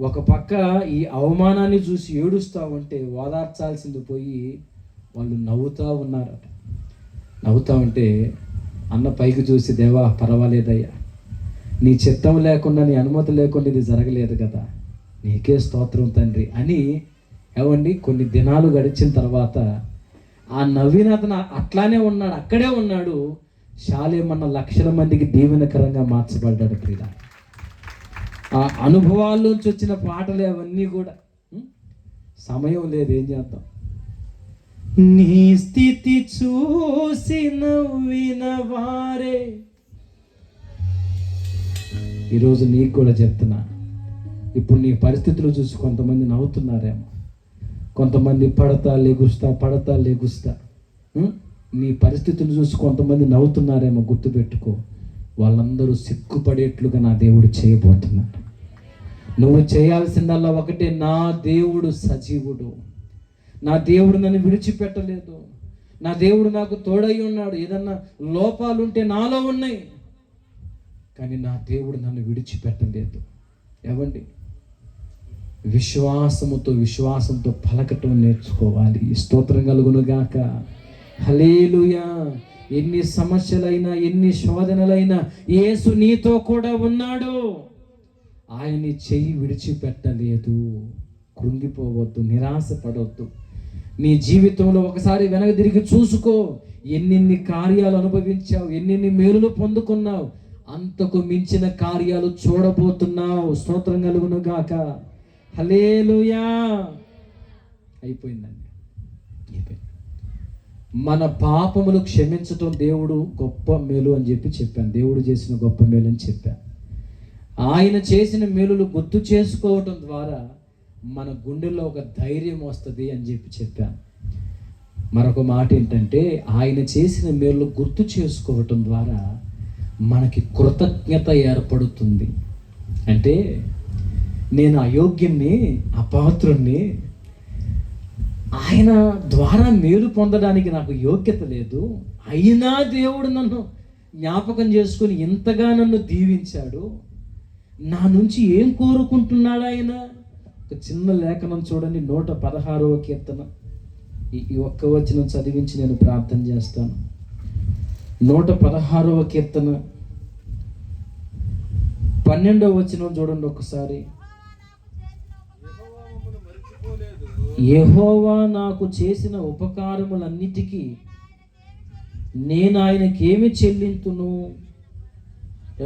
ఒక పక్క ఈ అవమానాన్ని చూసి ఏడుస్తూ ఉంటే ఓదార్చాల్సింది పోయి వాళ్ళు నవ్వుతూ ఉన్నారట. నవ్వుతూ ఉంటే అన్న పైకి చూసి, దేవా పర్వాలేదయ్యా, నీ చిత్తం లేకుండా, నీ అనుమతి లేకుండా ఇది జరగలేదు కదా, నీకే స్తోత్రం తండ్రి అని. ఏమండి, కొన్ని దినాలు గడిచిన తర్వాత ఆ నవీన్ అతను అట్లానే ఉన్నాడు, అక్కడే ఉన్నాడు. శాలేమన్న లక్షల మందికి దీవెనకరంగా మార్చబడ్డాడు. క్రీడ ఆ అనుభవాల్లోంచి వచ్చిన పాటలు అవన్నీ కూడా సమయం లేదు, ఏం చేద్దాం? నీ స్థితి చూసి నవ్విన వారే. ఈరోజు నీకు కూడా చెప్తున్నా, ఇప్పుడు నీ పరిస్థితులు చూసి కొంతమంది నవ్వుతున్నారేమో, కొంతమంది పడతా లెగుస్తా. నీ పరిస్థితులు చూసి కొంతమంది నవ్వుతున్నారేమో, గుర్తుపెట్టుకో, వాళ్ళందరూ సిగ్గుపడేట్లుగా నా దేవుడు చేయబోతున్నాడు. నువ్వు చేయాల్సిందల్లా ఒకటే, నా దేవుడు సజీవుడు, నా దేవుడు నన్ను విడిచిపెట్టలేదు, నా దేవుడు నాకు తోడై ఉన్నాడు. ఏదన్నా లోపాలుంటే నాలో ఉన్నాయి, కానీ నా దేవుడు నన్ను విడిచిపెట్టలేదు. ఏవండి, విశ్వాసంతో పలకటం నేర్చుకోవాలి. స్తోత్రం కలుగును గాక. హల్లెలూయా. ఎన్ని సమస్యలైనా, ఎన్ని శోధనలైనా యేసు నీతో కూడా ఉన్నాడు. ఆయన్ని చెయ్యి విడిచిపెట్టలేదు. కృంగిపోవద్దు, నిరాశపడవద్దు. నీ జీవితంలో ఒకసారి వెనక తిరిగి చూసుకో. ఎన్నెన్ని కార్యాలు అనుభవించావు, ఎన్నెన్ని మేలులు పొందుకున్నావు, అంతకు మించిన కార్యాలు చూడబోతున్నావు. స్తోత్రం కలుగును గాక. హల్లెలూయా. అయిపోయిందండి. మన పాపములు క్షమించటం దేవుడు గొప్ప మేలు అని చెప్పాను. దేవుడు చేసిన గొప్ప మేలు అని చెప్పాను. ఆయన చేసిన మేలులు గుర్తు చేసుకోవటం ద్వారా మన గుండెల్లో ఒక ధైర్యం వస్తుంది అని చెప్పాను. మరొక మాట ఏంటంటే, ఆయన చేసిన మేలులు గుర్తు చేసుకోవటం ద్వారా మనకి కృతజ్ఞత ఏర్పడుతుంది. అంటే నేను అయోగ్యుణ్ణి, అపాత్రుణ్ణి, ఆయన ద్వారా మేలు పొందడానికి నాకు యోగ్యత లేదు, అయినా దేవుడు నన్ను జ్ఞాపకం చేసుకొని ఇంతగా నన్ను దీవించాడు, నా నుంచి ఏం కోరుకుంటున్నాడు ఆయన? ఒక చిన్న లేఖనం చూడండి, 116వ కీర్తన. ఈ ఒక్క వచనం చదివించి నేను ప్రార్థన చేస్తాను. 116వ కీర్తన 12వ వచనం చూడండి ఒకసారి. యెహోవా నాకు చేసిన ఉపకారములన్నిటికీ నేను ఆయనకేమి చెల్లింతును?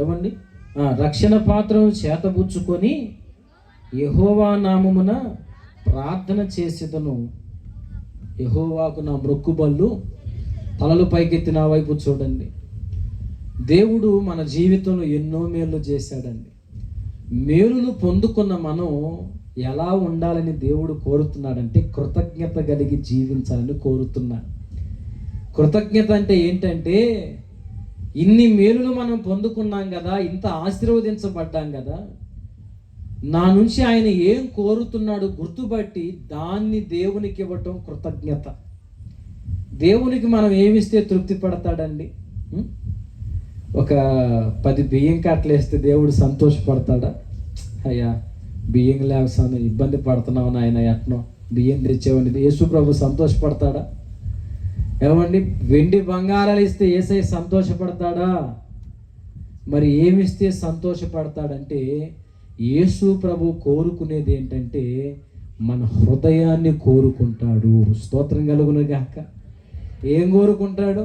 ఏమండి? రక్షణ పాత్రను చేతబుచ్చుకొని యెహోవా నామమున ప్రార్థన చేసేదను. యెహోవాకు నా మొక్కుబళ్ళు. తలలు పైకెత్తి నా వైపు చూడండి. దేవుడు మన జీవితంలో ఎన్నో మేలు చేశాడండి. మేలులు పొందుకున్న మనం ఎలా ఉండాలని దేవుడు కోరుతున్నాడంటే, కృతజ్ఞత కలిగి జీవించాలని కోరుతున్నాడు. కృతజ్ఞత అంటే ఏంటంటే, ఇన్ని మేలులు మనం పొందుకున్నాం కదా, ఇంత ఆశీర్వదించబడ్డాం కదా, నా నుంచి ఆయన ఏం కోరుతున్నాడు గుర్తుపట్టి దాన్ని దేవునికి ఇవ్వటం కృతజ్ఞత. దేవునికి మనం ఏమిస్తే తృప్తి పడతాడండి? ఒక 10 బియ్యం కట్టలు వేస్తే దేవుడు సంతోషపడతాడా? అయ్యా, బియ్యం లేవసాను ఇబ్బంది పడుతున్నావు నాయన, ఎట్నో బియ్యం తెచ్చేవండి, యేసు ప్రభు సంతోషపడతాడా? ఏమండి, వెండి బంగారాలు ఇస్తే యేసయ్య సంతోషపడతాడా? మరి ఏమిస్తే సంతోషపడతాడంటే, యేసు ప్రభు కోరుకునేది ఏంటంటే మన హృదయాన్ని కోరుకుంటాడు. స్తోత్రం కలుగును గాక. ఏం కోరుకుంటాడు?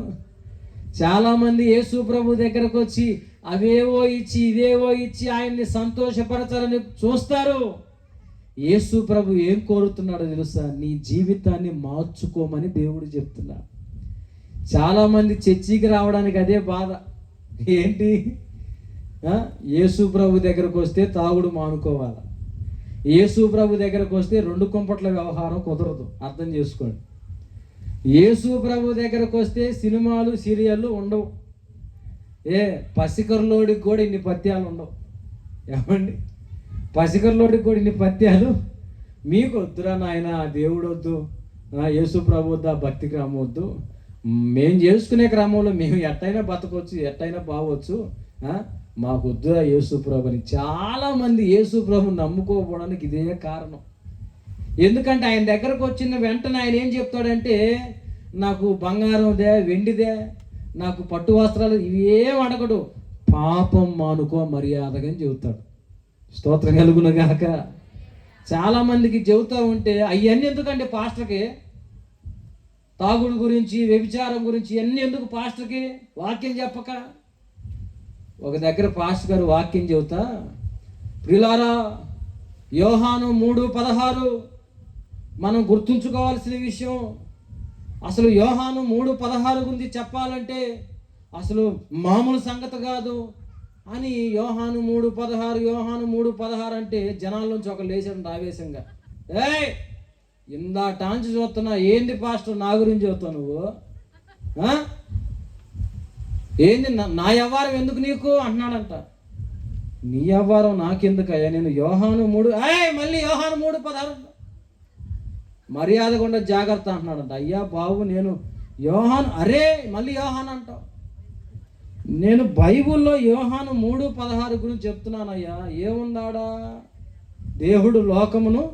చాలామంది యేసు ప్రభు దగ్గరకు వచ్చి అవేవో ఇచ్చి ఇవేవో ఇచ్చి ఆయన్ని సంతోషపరచాలని చూస్తారు. యేసు ప్రభు ఏం కోరుతున్నాడో తెలుసా? నీ జీవితాన్ని మార్చుకోమని దేవుడు చెప్తున్నాడు. చాలామంది చర్చికి రావడానికి అదే బాధ. ఏంటి? యేసు ప్రభు దగ్గరకు వస్తే తాగుడు మానుకోవాలి, యేసు ప్రభు దగ్గరకు వస్తే 2 కుంపట్ల వ్యవహారం కుదరదు. అర్థం చేసుకోండి. యేసు ప్రభు దగ్గరకు వస్తే సినిమాలు సీరియళ్ళు ఉండవు. పసికర్లోడికి కూడా ఇన్ని పత్యాలు ఉండవు. ఏమండి, పసికర్లోడికి కూడా ఇన్ని పత్యాలు మీకు వద్దురా నాయన, దేవుడు వద్దు, యేసు ప్రభు వద్దు, భక్తి క్రమం వద్దు, మేము చేసుకునే క్రమంలో మేము ఎట్టయినా బతకొచ్చు, ఎట్టయినా బాగొచ్చు, మాకు వద్దురా యేసు ప్రభు అని. చాలామంది యేసు ప్రభు నమ్ముకోవడానికి ఇదే కారణం. ఎందుకంటే ఆయన దగ్గరకు వచ్చిన వెంటనే ఆయన ఏం చెప్తాడంటే, నాకు బంగారందే, వెండిదే, నాకు పట్టు వస్త్రాలు ఇవేం అడగడు, పాపం మానుకో మర్యాదగా అని చెబుతాడు. స్తోత్రం కలుగును గాక. చాలామందికి చెబుతూ ఉంటే అవన్నీ ఎందుకంటే పాస్టర్కి, తాగుడు గురించి, వ్యభిచారం గురించి ఇవన్నీ ఎందుకు పాస్టర్కి? వాక్యం చెప్పక. ఒక దగ్గర పాస్టర్ గారు వాక్యం చెబుతా, ప్రియులారా, యోహాను 3:16 మనం గుర్తుంచుకోవాల్సిన విషయం, అసలు యోహాను 3:16 గురించి చెప్పాలంటే అసలు మామూలు సంగతి కాదు అని. యోహాను 3:16 అంటే జనాల్లోంచి ఒక లేచాడు ఆవేశంగా, ఏయ్ ఇందా టాంచి చూస్తున్నా, ఏంది పాస్టర్ నా గురించి చెబుతావు నువ్వు? ఏంది నా వ్యవహారం ఎందుకు నీకు అంటున్నాడంట. నీ వ్యవహారం నాకెందుకయ్యా, నేను యోహాను 3 మళ్ళీ యోహాను 3:16 మర్యాదగా ఉండ జాగ్రత్త అంటున్నాడంట. అయ్యా బాబు, నేను యోహాను, అరే మళ్ళీ యోహాను అంటావు. నేను బైబిల్లో యోహాను 3:16 గురించి చెప్తున్నానయ్యా. ఏముందాడా? దేవుడు లోకమును,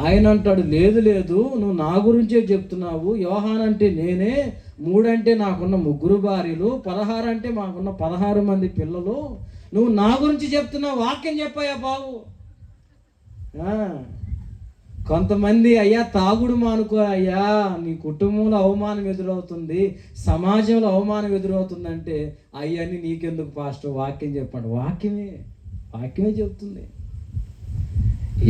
ఆయన అంటాడు లేదు లేదు నువ్వు నా గురించే చెప్తున్నావు. యోహాన్ అంటే నేనే, 3 అంటే నాకున్న 3 భార్యలు, 16 అంటే మాకున్న 16 మంది పిల్లలు, నువ్వు నా గురించి చెప్తున్నావు. వాక్యం చెప్పాయా బాబు. కొంతమంది అయ్యా తాగుడు మానుకో అయ్యా, నీ కుటుంబంలో అవమానం ఎదురవుతుంది, సమాజంలో అవమానం ఎదురవుతుందంటే అయ్యని నీకెందుకు పాస్టర్, వాక్యం చెప్పండి. వాక్యమే చెప్తుంది.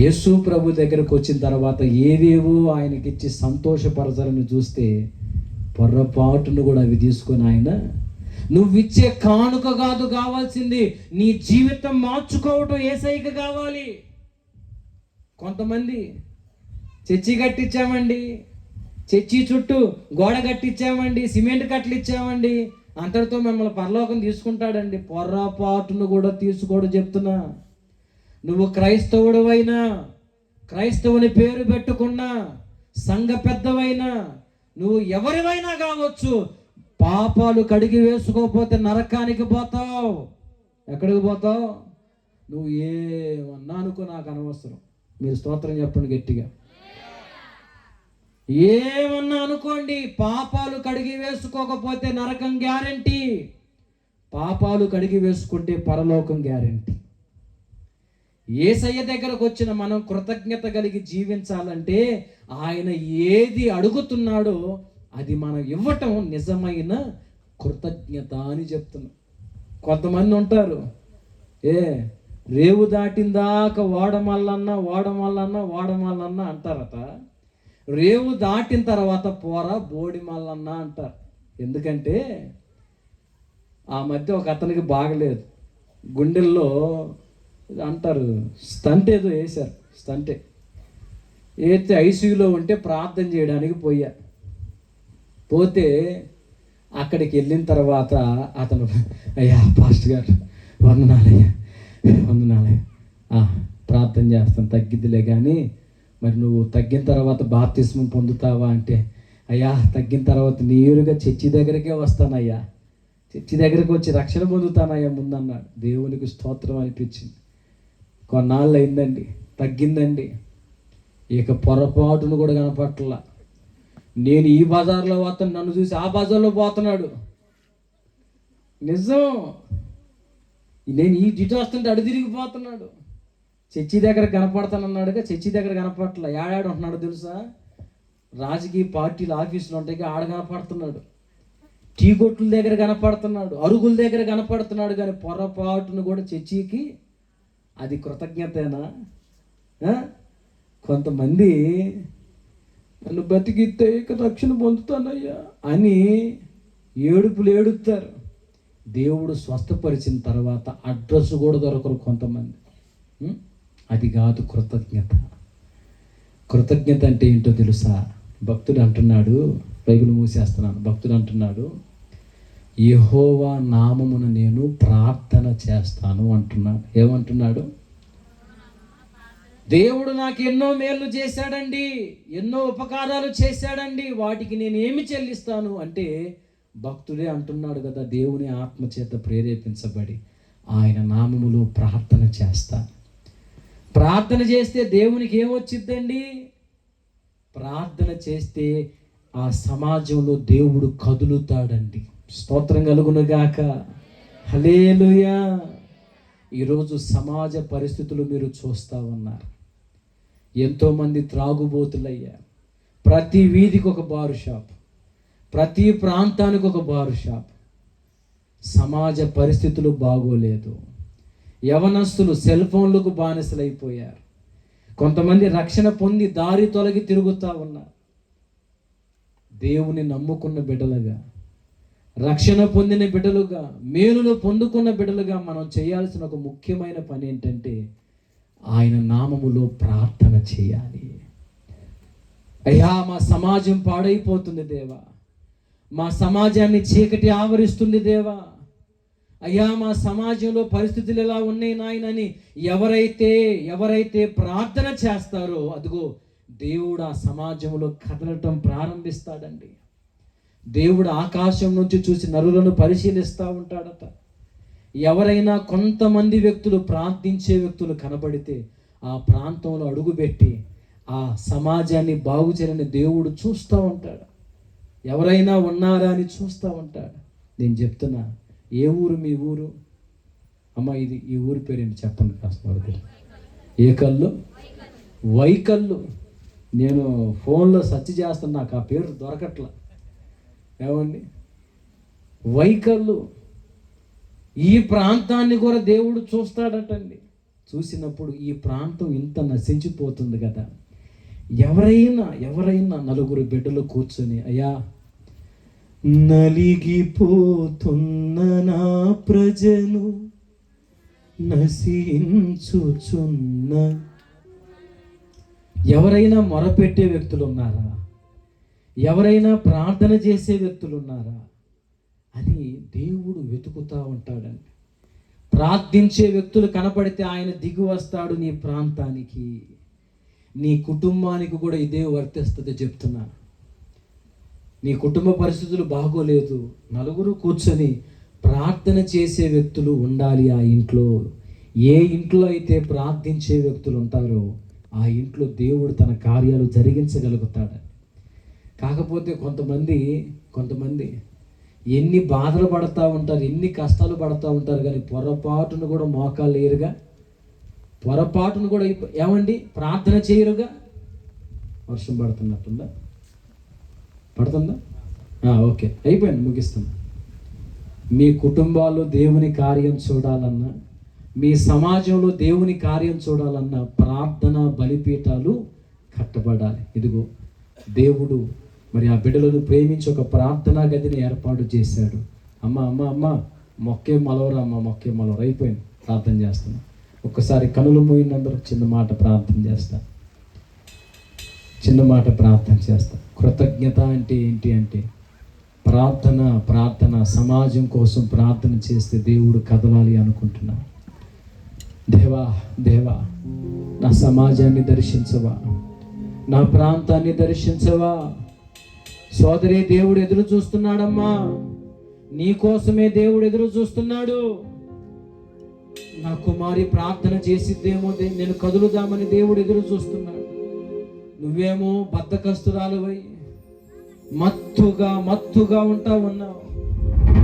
యేసు ప్రభు దగ్గరకు వచ్చిన తర్వాత ఏవేవో ఆయనకిచ్చి సంతోషపరచాలని చూస్తే పొర్రపాటును కూడా అవి తీసుకొని ఆయన, నువ్విచ్చే కానుక కాదు కావాల్సింది, నీ జీవితం మార్చుకోవటం యేసయ్యకి కావాలి. కొంతమంది చర్చి కట్టించామండి, చర్చి చుట్టూ గోడ కట్టించామండి, సిమెంట్ కట్టలు ఇచ్చామండి, అంతటితో మిమ్మల్ని పరలోకం తీసుకుంటాడండి. పొర్రపాటును కూడా తీసుకోవడం చెప్తున్నా. నువ్వు క్రైస్తవుడివైనా, క్రైస్తవుని పేరు పెట్టుకున్నా, సంఘ పెద్దవైనా, నువ్వు ఎవరివైనా కావచ్చు, పాపాలు కడిగి వేసుకోకపోతే నరకానికి పోతావు. ఎక్కడికి పోతావు? నువ్వు ఏమన్నా అనుకో, నాకు అనవసరం. మీరు స్తోత్రం చెప్పండి గట్టిగా. ఏమన్నా అనుకోండి, పాపాలు కడిగి వేసుకోకపోతే నరకం గ్యారంటీ, పాపాలు కడిగి వేసుకుంటే పరలోకం గ్యారంటీ. యేసయ్య దగ్గరకు వచ్చిన మనం కృతజ్ఞత కలిగి జీవించాలంటే ఆయన ఏది అడుగుతున్నాడో అది మనం ఇవ్వటం నిజమైన కృతజ్ఞత అని చెప్తున్నాం. కొంతమంది ఉంటారు, రేవు దాటిందాకా ఓడమల్లన్న అంటారట, రేవు దాటిన తర్వాత పోరా బోడిమల్లన్న అంటారు. ఎందుకంటే ఆ మధ్య ఒక అతనికి బాగలేదు, గుండెల్లో అంటారు స్టంట్ ఏదో వేశారు, స్టంటే వేస్తే ఐసీయూలో ఉంటే ప్రార్థన చేయడానికి పోతే అక్కడికి వెళ్ళిన తర్వాత అతను, అయ్యా పాస్టర్ గారు వందనాలయ్యా ప్రార్థన చేస్తాను తగ్గిద్దిలే, కానీ మరి నువ్వు తగ్గిన తర్వాత బాప్తిస్మం పొందుతావా అంటే, అయ్యా తగ్గిన తర్వాత నేరుగా చర్చి దగ్గరికే వస్తానయ్యా, చర్చి దగ్గరికి వచ్చి రక్షణ పొందుతానయ్యా ముందన్నాడు. దేవునికి స్తోత్రం అనిపించింది. కొన్నాళ్ళు అయిందండి, తగ్గిందండి, ఇక పొరపాటును కూడా కనపట్లా. నేను ఈ బజార్లో పోతాను, నన్ను చూసి ఆ బజార్లో పోతున్నాడు. నిజం, నేను ఈ జిటు వస్తుంటే అడు తిరిగిపోతున్నాడు. చర్చి దగ్గర కనపడతానన్నాడుగా, చర్చి దగ్గర కనపడట్లా. ఏడాడు ఉంటున్నాడు తెలుసా? రాజకీయ పార్టీల ఆఫీసులు ఉంటాయి, ఆడ కనపడుతున్నాడు. టీ కొట్ల దగ్గర కనపడుతున్నాడు, అరుగుల దగ్గర కనపడుతున్నాడు, కానీ పొరపాటును కూడా చర్చికి. అది కృతజ్ఞతేనా? కొంతమంది నన్ను బతికితే ఇక రక్షణ పొందుతానయ్యా అని ఏడుపులు ఏడుస్తారు. దేవుడు స్వస్థపరిచిన తర్వాత అడ్రస్ కూడా దొరకరు కొంతమంది. అది కాదు కృతజ్ఞత. కృతజ్ఞత అంటే ఏంటో తెలుసా? భక్తుడు అంటున్నాడు, బైబిల్ మూసేస్తున్నాను, భక్తుడు అంటున్నాడు, యెహోవా నామమున నేను ప్రార్థన చేస్తాను అంటున్నాడు. ఏమంటున్నాడు? దేవుడు నాకు ఎన్నో మేలు చేశాడండి, ఎన్నో ఉపకారాలు చేశాడండి, వాటికి నేను ఏమి చెల్లిస్తాను అంటే భక్తుడే అంటున్నాడు కదా, దేవుని ఆత్మచేత ప్రేరేపించబడి ఆయన నామములో ప్రార్థన చేస్తా. ప్రార్థన చేస్తే దేవునికి ఏమొచ్చిద్దండి? ప్రార్థన చేస్తే ఆ సమాజంలో దేవుడు కదులుతాడండి. స్తోత్రం కలుగునుగాక. హల్లెలూయా. ఈరోజు సమాజ పరిస్థితులు మీరు చూస్తూ ఉన్నారు. ఎంతోమంది త్రాగుబోతులయ్యారు. ప్రతి వీధికి ఒక బారు షాప్, ప్రతి ప్రాంతానికి ఒక బారు షాప్. సమాజ పరిస్థితులు బాగోలేదు. యవనస్తులు సెల్ ఫోన్లకు బానిసలైపోయారు. కొంతమంది రక్షణ పొంది దారి తొలగి తిరుగుతూ ఉన్నారు. దేవుని నమ్ముకున్న బిడ్డలుగా, రక్షణ పొందిన బిడ్డలుగా, మేలును పొందుకున్న బిడ్డలుగా మనం చేయాల్సిన ఒక ముఖ్యమైన పని ఏంటంటే ఆయన నామములో ప్రార్థన చేయాలి. అయ్యా, మా సమాజం పాడైపోతుంది దేవా, మా సమాజాన్ని చీకటి ఆవరిస్తుంది దేవా, అయ్యా మా సమాజంలో పరిస్థితులు ఎలా ఉన్నాయి నాయనని ఎవరైతే ప్రార్థన చేస్తారో అదిగో దేవుడు ఆ సమాజంలో కదలటం ప్రారంభిస్తాడండి. దేవుడు ఆకాశం నుంచి చూసి నరులను పరిశీలిస్తూ ఉంటాడట. ఎవరైనా కొంతమంది వ్యక్తులు, ప్రార్థించే వ్యక్తులు కనబడితే ఆ ప్రాంతంలో అడుగుపెట్టి ఆ సమాజాన్ని బాగు చేయాలని దేవుడు చూస్తూ ఉంటాడు. ఎవరైనా ఉన్నారా అని చూస్తూ ఉంటాడు. నేను చెప్తున్నా, ఏ ఊరు మీ ఊరు? అమ్మ, ఈ ఊరి పేరు ఏంటి చెప్పండి కాస్త వరకు. ఏ కళ్ళు? వైకల్లు. నేను ఫోన్లో సెర్చ్ చేస్తాను, నాకు ఆ పేరు దొరకట్లా. ఏమండి, వైకల్లు. ఈ ప్రాంతాన్ని కూడా దేవుడు చూస్తాడటండి. చూసినప్పుడు ఈ ప్రాంతం ఇంత నశించిపోతుంది కదా, ఎవరైనా నలుగురు బిడ్డలు కూర్చొని, అయ్యా నలిగిపోతున్న నా ప్రజను నశించుచున్న, ఎవరైనా మొరపెట్టే వ్యక్తులు ఉన్నారా? ఎవరైనా ప్రార్థన చేసే వ్యక్తులు ఉన్నారా అని దేవుడు వెతుకుతూ ఉంటాడండి. ప్రార్థించే వ్యక్తులు కనపడితే ఆయన దిగి వస్తాడు నీ ప్రాంతానికి, నీ కుటుంబానికి కూడా ఇదే వర్తిస్తుంది. చెప్తున్నా, నీ కుటుంబ పరిస్థితులు బాగోలేదు, నలుగురు కూర్చొని ప్రార్థన చేసే వ్యక్తులు ఉండాలి ఆ ఇంట్లో. ఏ ఇంట్లో అయితే ప్రార్థించే వ్యక్తులు ఉంటారో ఆ ఇంట్లో దేవుడు తన కార్యాలు జరిగించగలుగుతాడు. కాకపోతే కొంతమంది ఎన్ని బాధలు పడుతూ ఉంటారు, ఎన్ని కష్టాలు పడుతూ ఉంటారు, కానీ పొరపాటును కూడా మోకాళ్ళు లేరుగా, పొరపాటును కూడా ఏమండి ప్రార్థన చేయరుగా. వర్షం పడుతున్నట్టుందా? పడుతుందా? ఓకే, అయిపోయింది, ముగిస్తుంది. మీ కుటుంబాల్లో దేవుని కార్యం చూడాలన్నా, మీ సమాజంలో దేవుని కార్యం చూడాలన్నా ప్రార్థన బలిపీఠాలు కట్టబడాలి. ఇదిగో దేవుడు మరి ఆ బిడ్డలను ప్రేమించి ఒక ప్రార్థనా గదిని ఏర్పాటు చేశాడు. అమ్మ మొక్కే మలవరా, మొక్కే మలవరా. అయిపోయింది, ప్రార్థన చేస్తున్నా. ఒక్కసారి కనులు మూయినందరూ చిన్న మాట ప్రార్థన చేస్తా. కృతజ్ఞత అంటే ఏంటి అంటే ప్రార్థన సమాజం కోసం ప్రార్థన చేస్తే దేవుడు కదలాలి అనుకుంటున్నా. దేవా నా సమాజాన్ని దర్శించవా, నా ప్రాంతాన్ని దర్శించవా. సోదరి, దేవుడు ఎదురు చూస్తున్నాడమ్మా, నీ కోసమే దేవుడు ఎదురు చూస్తున్నాడు. నా కుమారి ప్రార్థన చేసిద్దేమో, నేను కదులుదామని దేవుడు ఎదురు చూస్తున్నాడు. నువ్వేమో బద్ధకస్తురాలువై మత్తుగా ఉన్నావు.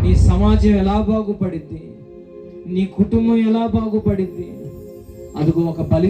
నీ సమాజం ఎలా బాగుపడిద్ది, నీ కుటుంబం ఎలా బాగుపడిద్ది? అదిగో ఒక బలి